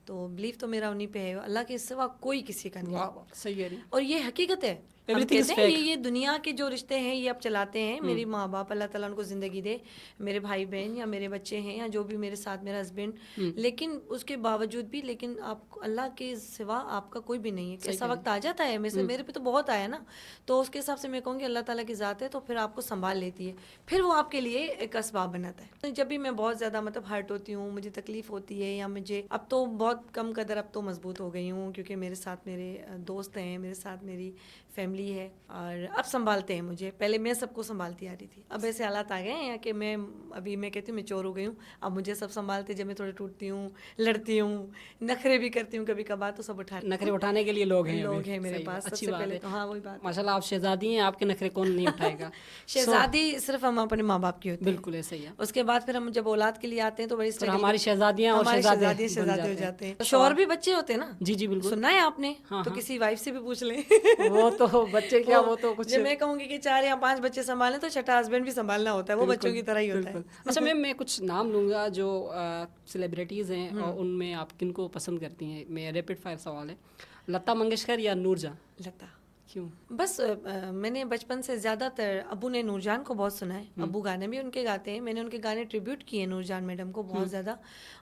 तो बिलीव तो मेरा उन्हीं पे है, अल्लाह के सिवा कोई किसी का नहीं है। वाह सही कह रही हैं। और ये हकीकत है, हम एवरीथिंग इज कहते हैं फेक। ये दुनिया के जो रिश्ते हैं ये आप चलाते हैं, मेरी माँ बाप अल्लाह ताला उनको ज़िंदगी दे, मेरे भाई बहन या मेरे बच्चे हैं या जो भी मेरे साथ मेरा हस्बैंड, लेकिन उसके बावजूद भी, लेकिन आप अल्लाह के सिवा आपका कोई भी नहीं है। ऐसा वक्त आ जाता है, मेरे पे तो बहुत आया ना, तो उसके हिसाब से मैं कहूँगी अल्लाह ताला की ज़ात है तो फिर आपको संभाल लेती है, फिर वो आपके लिए एक असबाब बनाता है। तो जब भी मैं बहुत ज़्यादा मतलब हर्ट होती हूँ, मुझे तकलीफ़ होती है, या मुझे अब तो बहुत कम कदर, अब तो मजबूत हो गई हूँ क्योंकि मेरे साथ मेरे दोस्त हैं, मेरे साथ मेरी फैमिली है और अब संभालते हैं मुझे। पहले मैं सबको संभालती आ रही थी, अब ऐसे हालात आ गए हैं कि मैं कहती हूँ मैं चोर हो गई हूँ, अब मुझे सब संभालते। जब मैं थोड़ी टूटती हूँ, लड़ती हूँ, नखरे भी करती हूँ कभी कभार, तो सब नखरे उठाने के लिए लोग हैं लोग अभी। हैं मेरे सही बात, पास अच्छी सबसे बात पहले है। तो। हाँ वही बात है। माशाल्लाह आप शहजादी हैं, आपके नखरे कौन नहीं उठाएगा। शहजादी सिर्फ हम अपने माँ बाप की होती हैं, बिल्कुल ऐसे ही है। उसके बाद फिर हम जब औलाद के लिए आते हैं तो बड़ी फिर स्ट्रगल हमारी शहजादियाँ और हमारे शहजादे शहजादी बन शहजादे हो जाते हैं। जाते हैं, तो शौहर सवाल भी बच्चे होते हैं ना। जी जी बिल्कुल। सुनना है आपने हाँ, तो हाँ। किसी वाइफ से भी पूछ लें। वो तो बच्चे क्या, वो तो कुछ जब मैं कहूँगी कि 4 या 5 बच्चे संभालें तो छठा हस्बैंड भी संभालना होता है, वो बच्चों की तरह ही होता है। बिल्कुल। अच्छा मैम, मैं कुछ नाम लूँगा जो सेलिब्रिटीज़ हैं और उनमें आप किनको पसंद करती हैं? मैं रैपिड फायर सवाल है, लता मंगेशकर या नूरजहां? लगता क्यों? बस मैंने बचपन से ज़्यादातर अब्बू ने नूरजान को बहुत सुना है, अब्बू गाने भी उनके गाते हैं, मैंने उनके गाने ट्रिब्यूट किए नूरजान मैडम को बहुत ज़्यादा,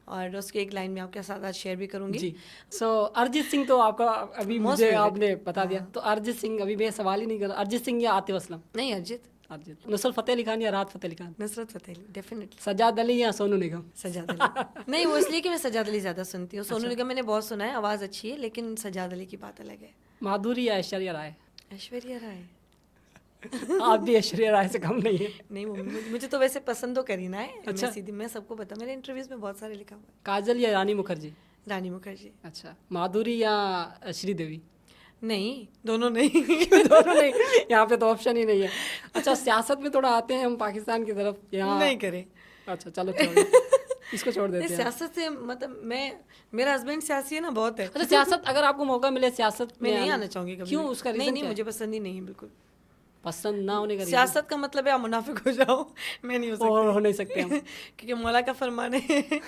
और उसके एक लाइन में आपके साथ आज शेयर भी करूँगी। जी। सो अरिजीत सिंह तो आपका अभी Most मुझे favorite। आपने बता दिया, तो अरिजीत सिंह अभी मैं सवाल ही नहीं कर रहा। अरिजीत सिंह या आतिफ असलम? नहीं अरिजीत। अरिजीत। नुसरत फतेह अली खान या राहत फतेह अली खान? नुसरत फतेह अली डेफिनेटली। सजाद अली या सोनू निगम? सजाद अली। नहीं वो इसलिए कि मैं सजाद अली ज़्यादा सुनती हूँ, सोनू निगम मैंने बहुत सुना है, आवाज़ अच्छी है, लेकिन सजाद अली की बात अलग है। माधुरी या ऐश्वर्या राय? ऐश्वर्या राय। आप भी ऐश्वर्या राय से कम नहीं है। नहीं मुझे तो वैसे पसंद तो करीना है। अच्छा। मैं सबको पता, मेरे इंटरव्यूज में बहुत सारे लिखा हुआ है। काजल या रानी मुखर्जी? रानी मुखर्जी। अच्छा। माधुरी या श्रीदेवी? नहीं, दोनों नहीं। दोनों नहीं, यहाँ पे तो ऑप्शन ही नहीं है। अच्छा सियासत में थोड़ा आते हैं हम पाकिस्तान की तरफ, यहाँ नहीं करे। अच्छा चलो छोड़ो, इसको छोड़ देते हैं। सियासत से मतलब मेरा हस्बैंड सियासी है ना, बहुत है। अच्छा सियासत, अगर आपको मौका मिले सियासत मैं में नहीं आना चाहूंगी कभी क्यों? भी। उसका नहीं रीजन नहीं क्या है? मुझे पसंद ही नहीं है बिल्कुल। पसंद ना होने का रीजन? सियासत का मतलब है आप मुनाफिक हो जाओ, मैं नहीं हो सकती। और हो नहीं सकते हम। क्योंकि मौला का फरमान है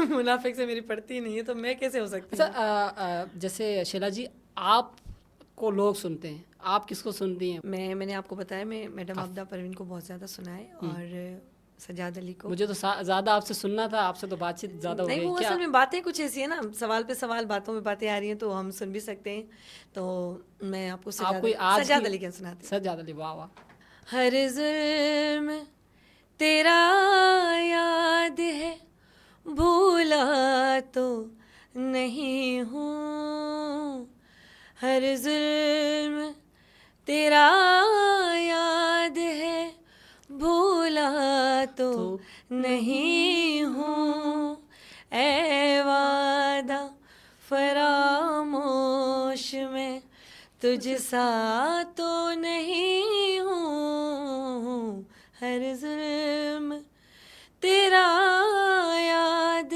मुनाफिक से मेरी पड़ती ही नहीं है, तो मैं कैसे हो सकती हूँ। अच्छा जैसे शैला जी, आपको लोग सुनते हैं, आप किसको सुनती हैं? मैंने आपको बताया, मैं मैडम आबदा परवीन को बहुत ज़्यादा सुना है, और सजाद अली को। मुझे तो ज़्यादा आपसे सुनना था, आपसे तो बातचीत ज़्यादा हो नहीं गई वो क्या? असल में बातें कुछ ऐसी है ना, सवाल पे सवाल, बातों में बातें आ रही हैं तो हम सुन भी सकते हैं, तो मैं आपको आप कोई आज सजाद की अली के सुनाती हूँ। सजाद अली, वाह वाह। हर जुल्म तेरा याद है, भूला तो नहीं हूँ, हर जुल्म तेरा याद है, भूला तो नहीं हूँ, ऐ वादा फरामोश में तुझ सा तो नहीं हूँ, हर जुल्म तेरा याद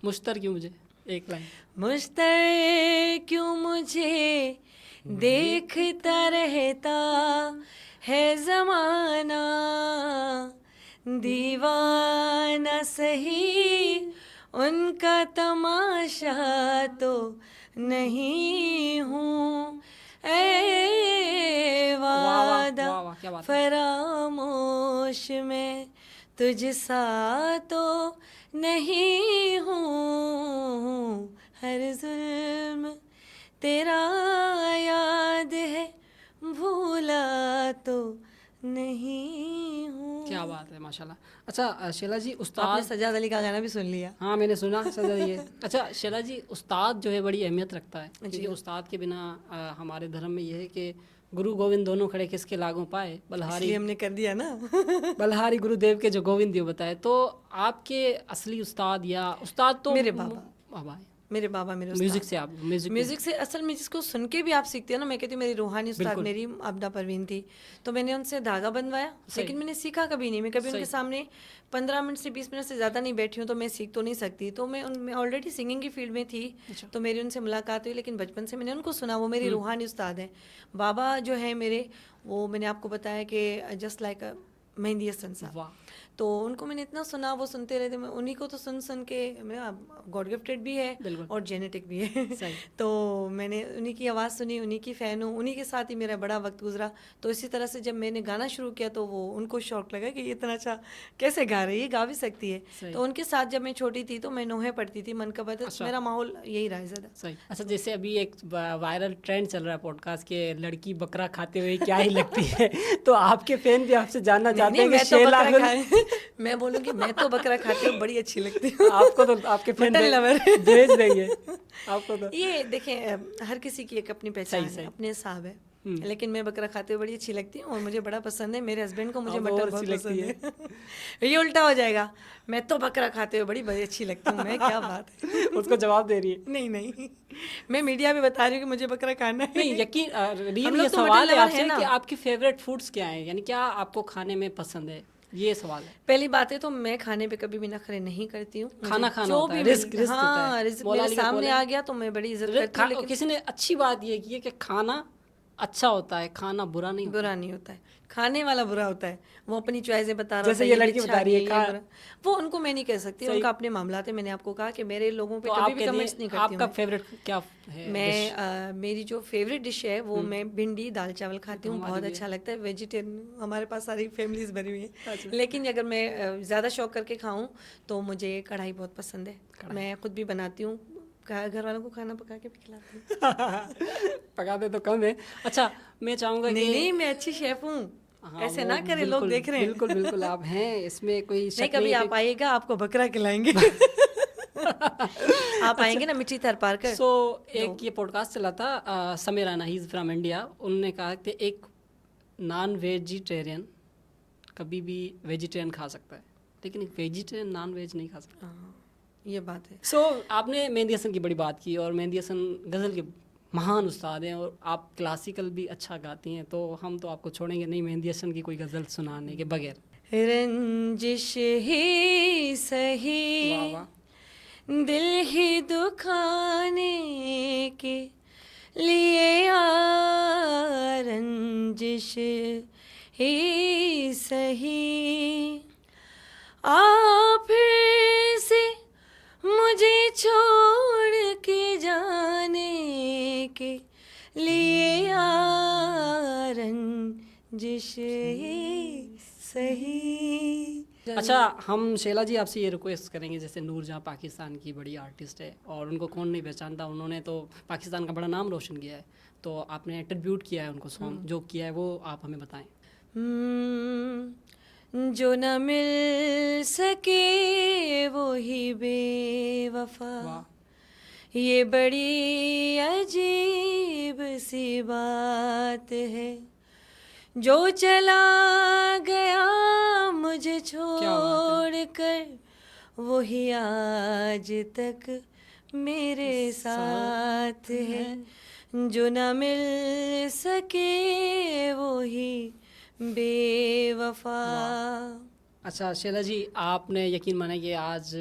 मुश्तर क्यों मुझे, एक लाइन। मुश्तर क्यों मुझे देखता रहता है ज़माना, दीवाना सही उनका तमाशा तो नहीं हूँ, ऐ वाह वाह वादा वाह वाह, क्या बात है। फरामोश में तुझसा तो नहीं हूँ, हर जुल्म तेरा याद है, भूला तो नहीं हूँ। क्या बात है, माशाल्लाह। अच्छा शैला जी, आपने उस्ताद। सज्जाद अली का गाना भी सुन लिया। हाँ मैंने सुना सजा ये। अच्छा शैला जी, उस्ताद जो है बड़ी अहमियत रखता है, जी। क्योंकि उस्ताद के बिना हमारे धर्म में ये है कि गुरु गोविंद दोनों खड़े किसके लागू पाए, बलहारी इसलिए हमने कर दिया ना। बलहारी गुरुदेव के जो गोविंद दियो बताए। तो आपके असली उस्ताद या उस्ताद तो मेरे बाबा। बाबा है। मेरे बाबा मेरे म्यूजिक उस्ताद। से आप म्यूजिक म्यूजिक से असल में जिसको सुन के भी आप सीखते हो ना, मैं कहती हूँ मेरी रूहानी उस्ताद बिल्कुल। मेरी अब्दा परवीन थी, तो मैंने उनसे धागा बंधवाया, सही। लेकिन मैंने सीखा कभी नहीं। मैं कभी सही। उनके सामने 15 मिनट से 20 मिनट से ज़्यादा नहीं बैठी हूँ, तो मैं सीख तो नहीं सकती। तो मैं ऑलरेडी सिंगिंग की फील्ड में थी, अच्छा। तो मेरी उनसे मुलाकात हुई, लेकिन बचपन से मैंने उनको सुना, वो मेरी रूहानी उस्ताद हैं। बाबा जो है मेरे, वो मैंने आपको बताया कि जस्ट लाइक मेहंदी हसन साहब, वाह। तो उनको मैंने इतना सुना, वो सुनते रहते, मैं उन्हीं को तो सुन सुन के, मैं गॉड गिफ्टेड भी है बिल्कुल। और जेनेटिक भी है। सही। तो मैंने उन्हीं की आवाज़ सुनी, उन्हीं की फ़ैन हूँ, उन्हीं के साथ ही मेरा बड़ा वक्त गुजरा। तो इसी तरह से जब मैंने गाना शुरू किया तो वो उनको शौक लगा कि ये इतना अच्छा कैसे गा रही है, गा भी सकती है। सही। तो उनके साथ जब मैं छोटी थी तो मैं नोहे पढ़ती थी, मन का बता। अच्छा। मेरा माहौल यही रहा है ज़्यादा। सही। अच्छा जैसे अभी एक वायरल ट्रेंड चल रहा है पॉडकास्ट के, लड़की बकरा खाते हुए क्या ही लगती है, तो आपके फैन भी आपसे जानना नहीं चाहते नहीं, हैं कि मैं तो शैला बकरा खाए मैं बोलूँगी मैं तो बकरा खाती हूँ, बड़ी अच्छी लगती हूँ। आपको तो आपके फैन मटन लवर। भेज देंगे आपको तो। ये देखें, हर किसी की एक अपनी पहचान है, सही। अपने हिसाब है। लेकिन मैं बकरा खाते हुए बड़ी अच्छी लगती हूँ और मुझे बड़ा पसंद है। मेरे हस्बैंड को मुझे आपको मटन और बहुत अच्छी लगती पसंद है। है। ये उल्टा हो जाएगा, मैं तो बकरा खाते हुए बड़ी बड़ी अच्छी लगती हूँ, मैं क्या बात है। उसको जवाब दे रही है। नहीं नहीं, मैं मीडिया में बता रही हूँ कि मुझे बकरा खाना है। नहीं यकीन रियल हम ये लोग तो मटन सवाल है लवर आपसे हैं ना। कि आपके फेवरेट फूड्स क्या हैं, यानी क्या आपको खाने में पसंद है, ये सवाल है। पहली बात है तो मैं खाने पे कभी भी नखरे नहीं करती हूँ। मुझे खाना खाना जो होता भी है, मिल, रिस्क रिस्क होता है। हाँ, रिस्क मौला मेरे अली का कॉल सामने है। आ गया तो मैं बड़ी इज्जत करती हूँ। लेकिन किसी ने अच्छी बात ये की है कि खाना अच्छा होता है, खाना बुरा नहीं होता। बुरा नहीं होता है, खाने वाला बुरा होता है। वो अपनी चॉइसें बता रहा जैसे होता है, ये ये भी लड़की अच्छा बता रही नहीं है है, ये बुरा। वो उनको मैं नहीं कह सकती, सही। उनका अपने मामला है। मैंने आपको कहा कि मेरे लोगों पे तो कभी आप भी कहते कमेंट्स नहीं हैं करती हूँ आपका मैं। फेवरेट क्या है डिश? मेरी जो फेवरेट डिश है वो मैं भिंडी दाल चावल खाती हूँ, हमारी बहुत भी अच्छा लगता है। वेजिटेरियन हमारे पास सारी फैमिलीज भरी हुई अच्छा। है। लेकिन अगर मैं ज़्यादा शौक करके खाऊं तो मुझे कढ़ाई बहुत पसंद है। मैं खुद भी बनाती हूँ, घर वालों को खाना पका के भी खिलाती हूँ। पकाते तो कम है। अच्छा मैं चाहूँगा नहीं कि नहीं, मैं अच्छी शेफ हूँ, हाँ ऐसे वो ना करें, लोग बिल्कुल देख रहे हैं। बिल्कुल बिल्कुल आप हैं, इसमें कोई नहीं, शक नहीं कभी है आप आइएगा, आपको बकरा खिलाएंगे। आप अच्छा आएंगे ना मिठी थर पारकर। सो तो एक ये पॉडकास्ट चला था, Sameer Rana, he is from India. उन्होंने कहा कि एक नॉन वेजिटेरियन कभी भी वेजिटेरियन खा सकता है, लेकिन एक वेजिटेरियन नॉन वेज नहीं खा सकता। हाँ, ये बात है। सो आपने मेहंदी हसन की बड़ी बात की, और मेहंदी हसन गज़ल के महान उस्ताद हैं, और आप क्लासिकल भी अच्छा गाती हैं, तो हम तो आपको छोड़ेंगे नहीं मेहंदी हसन की कोई गज़ल सुनाने के बगैर। रंजिश ही सही, वाह वाह। दिल ही दुखाने के लिए आ, रंजिश ही सही, आप फिर से मुझे छोड़ के जाने के लिए आ, रंजिश ही सही। अच्छा हम शैला जी आपसे ये रिक्वेस्ट करेंगे, जैसे नूरजहां पाकिस्तान की बड़ी आर्टिस्ट है और उनको कौन नहीं पहचानता, उन्होंने तो पाकिस्तान का बड़ा नाम रोशन किया है, तो आपने ट्रिब्यूट किया है उनको, सॉन्ग जो किया है वो आप हमें बताएं। जो न मिल सके वो ही बेवफा, वाह। ये बड़ी अजीब सी बात है, जो चला गया मुझे क्या बात है। छोड़ कर वो ही आज तक मेरे साथ है, जो न मिल सके वो ही बेवफा। अच्छा शैला जी, आपने यकीन माना कि आज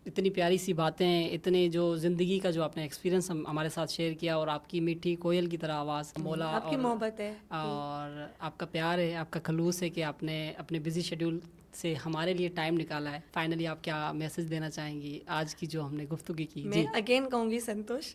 इतनी प्यारी सी बातें, इतने जो ज़िंदगी का जो आपने एक्सपीरियंस हमारे साथ शेयर किया, और आपकी मीठी कोयल की तरह आवाज़ बोला, आपकी मोहब्बत है। और आपका प्यार है, आपका खलूस है कि आपने अपने बिजी शेड्यूल से हमारे लिए टाइम निकाला है। फाइनली आप क्या मैसेज देना चाहेंगी आज की जो हमने गुफ्तगू की? मैं अगेन कहूँगी संतोष।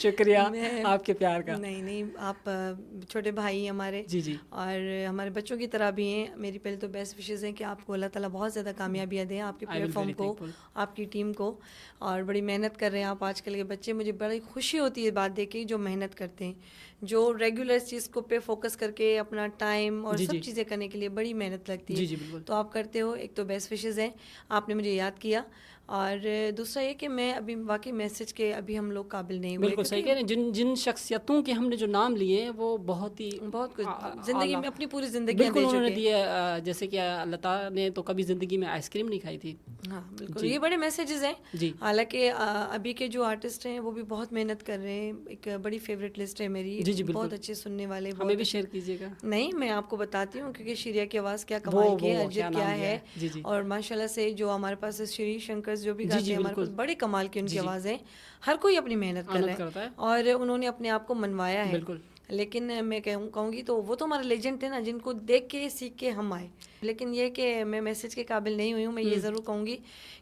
शुक्रिया मैं आपके प्यार का। नहीं, आप छोटे भाई हैं हमारे, जी जी। और हमारे बच्चों की तरह भी हैं। मेरी पहले तो बेस्ट विशेज़ हैं कि आपको अल्लाह ताला बहुत ज़्यादा कामयाबियाँ दें, आपके आई विल प्लेटफॉर्म वेरी को, थैंकफुल। आपकी टीम को। और बड़ी मेहनत कर रहे हैं आप आजकल के बच्चे, मुझे बड़ी खुशी होती है बात देख के, जो मेहनत करते हैं, जो रेगुलर इस चीज़ को पे फोकस करके अपना टाइम और जी सब जी चीज़ें करने के लिए बड़ी मेहनत लगती जी है। जी बिल्कुल। तो आप करते हो, एक तो बेस्ट विशेज़ हैं, आपने मुझे याद किया। और दूसरा ये कि मैं अभी वाकई मैसेज के अभी हम लोग काबिल नहीं हुए, बिल्कुल सही कह रहे हैं। जिन जिन शख्सियतों के हमने जो नाम लिए हैं वो बहुत ही बहुत कुछ ज़िंदगी आला, में अपनी पूरी ज़िंदगियाँ बिल्कुल दे उन्होंने चुके हैं। दिए। जैसे कि अल्लाह ताला ने तो कभी ज़िंदगी में आइसक्रीम नहीं खाई थी। हाँ बिल्कुल, जी ये बड़े मैसेजेस हैं। जी हालांकि अभी के जो आर्टिस्ट हैं वो भी बहुत मेहनत कर रहे हैं। एक बड़ी फेवरेट लिस्ट है मेरी, जी जी बहुत बिल्कुल। अच्छे सुनने वाले, हमें बहुत भी अच्छे। शेयर कीजिएगा। नहीं, मैं आपको बताती हूँ, क्योंकि शीरिया की आवाज़ क्या वो कमाल की है, वो अरिजीत क्या क्या नाम लिया है। है? जी जी और माशाल्लाह से जो हमारे पास श्री शंकर जो भी जी गाते जी हैं हमारे पास, बिल्कुल। बड़े कमाल की जी उनकी जी आवाज़ है। हर कोई अपनी मेहनत कर आनंद रहा करता है। है और उन्होंने अपने आप को मनवाया है। बिल्कुल लेकिन मैं कहूँगी तो वो तो हमारे लेजेंड थे ना, जिनको देख के सीख के हम आए। लेकिन ये कि मैं मैसेज के काबिल नहीं हुई हूँ। मैं ये ज़रूर कहूँगी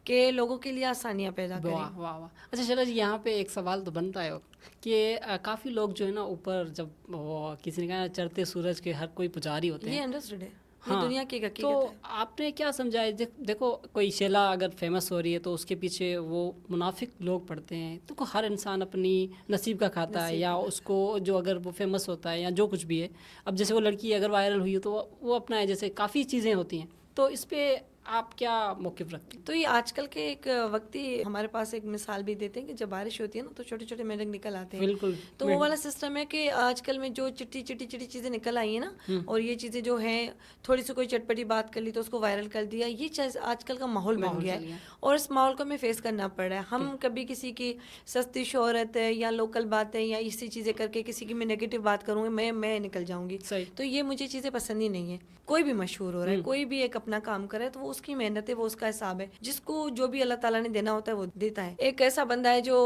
कि लोगों के लिए आसानियाँ पैदा करें। वाह वाह वाह। अच्छा चलो जी, यहाँ पे एक सवाल तो बनता है कि काफ़ी लोग जो है ना ऊपर, जब वो किसी ने कहा ना, चढ़ते सूरज के हर कोई पुजारी होते ये हैं। अंडरस्टूड है, ये हाँ, दुनिया की एक तो हकीकत है। आपने क्या समझा है? देखो, कोई शेला अगर फेमस हो रही है तो उसके पीछे वो मुनाफिक लोग पड़ते हैं। तो हर इंसान अपनी नसीब का खाता है, नसीब या का। उसको जो अगर वो फेमस होता है या जो कुछ भी है। अब जैसे वो लड़की अगर वायरल हुई हो तो वो अपना है, जैसे काफ़ी चीज़ें होती हैं। तो इस पे आप क्या मौक़िफ़ रखते हैं? तो ये आजकल के एक वक्ती हमारे पास एक मिसाल भी देते हैं कि जब बारिश होती है ना तो छोटे छोटे मेढक निकल आते हैं। बिल्कुल। तो वो वाला सिस्टम है कि आजकल में जो चिट्टी चिट्टी चिट्टी चीज़ें निकल आई हैं ना, और ये चीज़ें जो हैं, थोड़ी सी कोई चटपटी बात कर ली तो उसको वायरल कर दिया, ये चीज़ आजकल का माहौल बन माहौल गया चल है। गया। और इस माहौल को हमें फेस करना पड़ रहा है। हम कभी किसी की सस्ती शोहरत है या लोकल बातें या इसी चीज़ें करके किसी की मैं नेगेटिव बात करूँगी, मैं निकल जाऊँगी। सही। तो ये मुझे चीज़ें पसंद ही नहीं है। कोई भी मशहूर हो रहा है, कोई भी एक अपना काम कर रहा है, तो वो उसकी मेहनत है, वो उसका हिसाब है। जिसको जो भी अल्लाह ताला ने देना होता है वो देता है। एक ऐसा बंदा है जो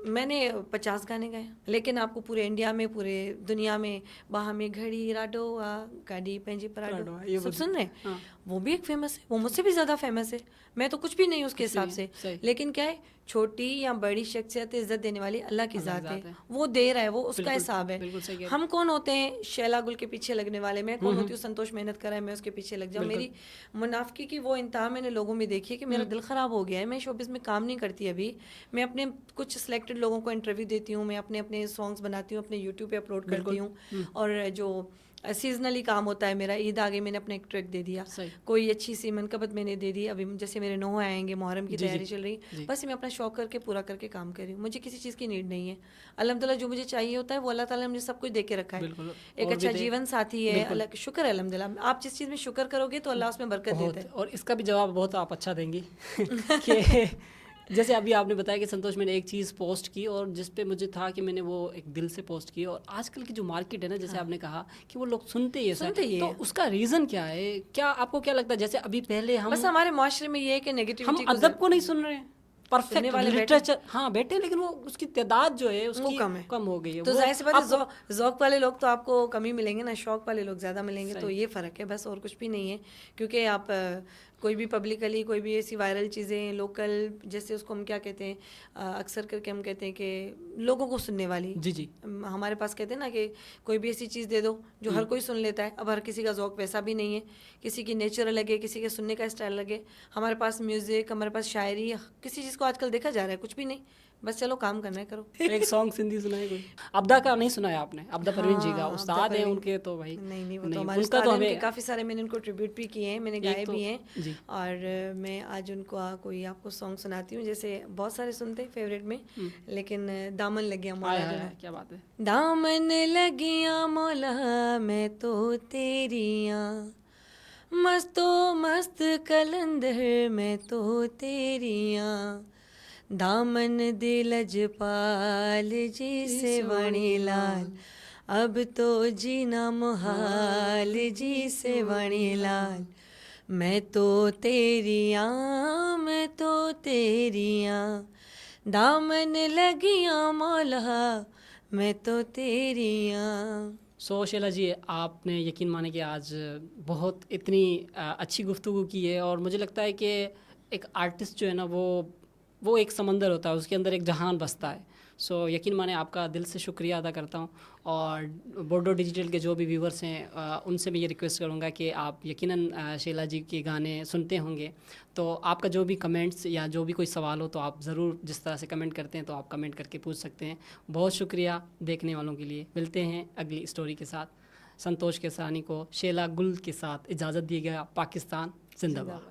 मैंने 50 गाने गाए, लेकिन आपको पूरे इंडिया में, पूरे दुनिया में बाह में घड़ी राडो गाड़ी पेंजी पराडो ये सब सुन रहे हैं। हाँ। वो भी एक फेमस है, वो मुझसे भी ज़्यादा फेमस है। मैं तो कुछ भी नहीं उसके कुछ भी हिसाब नहीं से। है, सही। लेकिन क्या है, छोटी या बड़ी शख्सियत इज्जत देने वाली अल्लाह की अल्लाह की ज़ात है। ज़ात है। वो दे रहा है, वो उसका बिल्कुल हिसाब है। बिल्कुल सही कह रहे हम कौन होते हैं शैला गुल के पीछे लगने वाले? मैं कौन हम्म, होती हूँ संतोष मेहनत कर रहा है मैं उसके पीछे लग जाऊँ? बिल्कुल। मेरी मुनाफिकी की वो इंतहा मैंने लोगों में देखी है कि मेरा दिल ख़राब हो गया है। मैं शोबिज़ में काम नहीं करती अभी। मैं अपने कुछ सिलेक्टेड लोगों को इंटरव्यू देती हूँ, मैं अपने अपने सॉन्ग्स बनाती हूँ, अपने यूट्यूब पे अपलोड करती बिल्कुल। हूँ। और जो सीजनली काम होता है मेरा, ईद आ गई मैंने अपना एक ट्रैक दे दिया, सही। कोई अच्छी सी मनकबत मैंने दे दी, अभी जैसे मेरे नोह आएंगे, मुहर्रम की जी जी तैयारी चल रही, जी बस मैं अपना शौक करके पूरा करके काम कर रही हूँ। मुझे किसी चीज़ की नीड नहीं है। अल्हम्दुलिल्लाह जो मुझे चाहिए होता है वो अल्लाह ताला ने मुझे सब कुछ दे के रखा है। बिल्कुल। एक और भी अच्छा दे। जीवन साथी है, बिल्कुल। अल्लाह शुक्र है अल्हम्दुलिल्लाह। आप जिस चीज़ में शुक्र करोगे तो अल्लाह उसमें बरकत बहुत। देता है। और इसका भी जवाब बहुत आप अच्छा देंगी कि जैसे अभी आपने बताया कि संतोष, मैंने एक चीज़ पोस्ट की और जिस पे मुझे था कि मैंने वो एक दिल से पोस्ट की। और आजकल की जो मार्केट है ना, जैसे आपने कहा कि वो लोग सुनते ही ऐसा सुनते है, ही तो है। उसका रीज़न क्या है? क्या आपको क्या लगता है? जैसे अभी पहले बस हमारे माशरे में ये है कि हम नेगेटिविटी को अदब को नहीं सुन रहे हैं, सुनने परफेक्ट वाले बैठे लिटरेचर हाँ बैठे हैं, लेकिन वो उसकी तादाद जो है वो उसकी कम है। कम हो गई है। तो वो जाहिर सी बात है, आप ज़ौक़ वाले लोग तो आपको कम ही मिलेंगे ना, शौक वाले लोग ज़्यादा मिलेंगे। तो सही। ये फ़र्क है बस, और कुछ भी नहीं है। क्योंकि आप कोई भी पब्लिकली कोई भी ऐसी वायरल चीज़ें लोकल, जैसे उसको हम क्या कहते हैं, अक्सर करके हम कहते हैं कि लोगों को सुनने वाली। जी जी हमारे पास कहते हैं ना कि कोई भी ऐसी चीज़ दे दो जो हर कोई सुन लेता है। अब हर किसी का ज़ौक़ वैसा भी नहीं है, किसी की नेचर अलग है, किसी के सुनने का स्टाइल अलग है। हमारे पास म्यूज़िक, हमारे पास शायरी, किसी चीज़ को आजकल देखा जा रहा है कुछ भी नहीं, बस चलो काम करना है, करो। एक सॉन्ग सिंधी सुनाए कोई? अब्दा का नहीं सुनाया आपने? अब्दा परवीन जी का हाँ, उस्ताद अब्दा हैं परवीन। उनके, तो भाई नहीं, वो तो नहीं, हमारे उनका उस्ताद तो हैं, उनके हमें काफ़ी सारे मैंने उनको ट्रिब्यूट भी किए हैं, मैंने गाए एक तो भी हैं। जी और मैं आज उनको कोई आपको सॉन्ग सुनाती हूँ, जैसे बहुत सारे सुनते हैं फेवरेट में, लेकिन दामन लगिया आया मौला जो है, है। क्या बात है। दामन लगिया मौला मैं तो तेरियां, मस्तो मस्त कलंदर मैं तो तेरियां, दामन दिल जपाल जी से वणी लाल, अब तो जीना मुहाल जी से वणी लाल, मैं तो तेरियां, मैं तो तेरियां, दामन लगियां मौला, मैं तो तेरियां। सो शैला जी, आपने यकीन माने कि आज बहुत इतनी अच्छी गुफ्तगू की है, और मुझे लगता है कि एक आर्टिस्ट जो है ना, वो एक समंदर होता है, उसके अंदर एक जहान बसता है। सो यकीन माने आपका दिल से शुक्रिया अदा करता हूँ। और बोर्डो डिजिटल के जो भी व्यूवर्स हैं, उनसे मैं ये रिक्वेस्ट करूँगा कि आप यकीनन शैला जी के गाने सुनते होंगे, तो आपका जो भी कमेंट्स या जो भी कोई सवाल हो तो आप ज़रूर, जिस तरह से कमेंट करते हैं तो आप कमेंट करके पूछ सकते हैं। बहुत शुक्रिया देखने वालों के लिए। मिलते हैं अगली स्टोरी के साथ। संतोष केसरानी को शैला गुल के साथ इजाज़त दी गया। पाकिस्तान जिंदाबाद।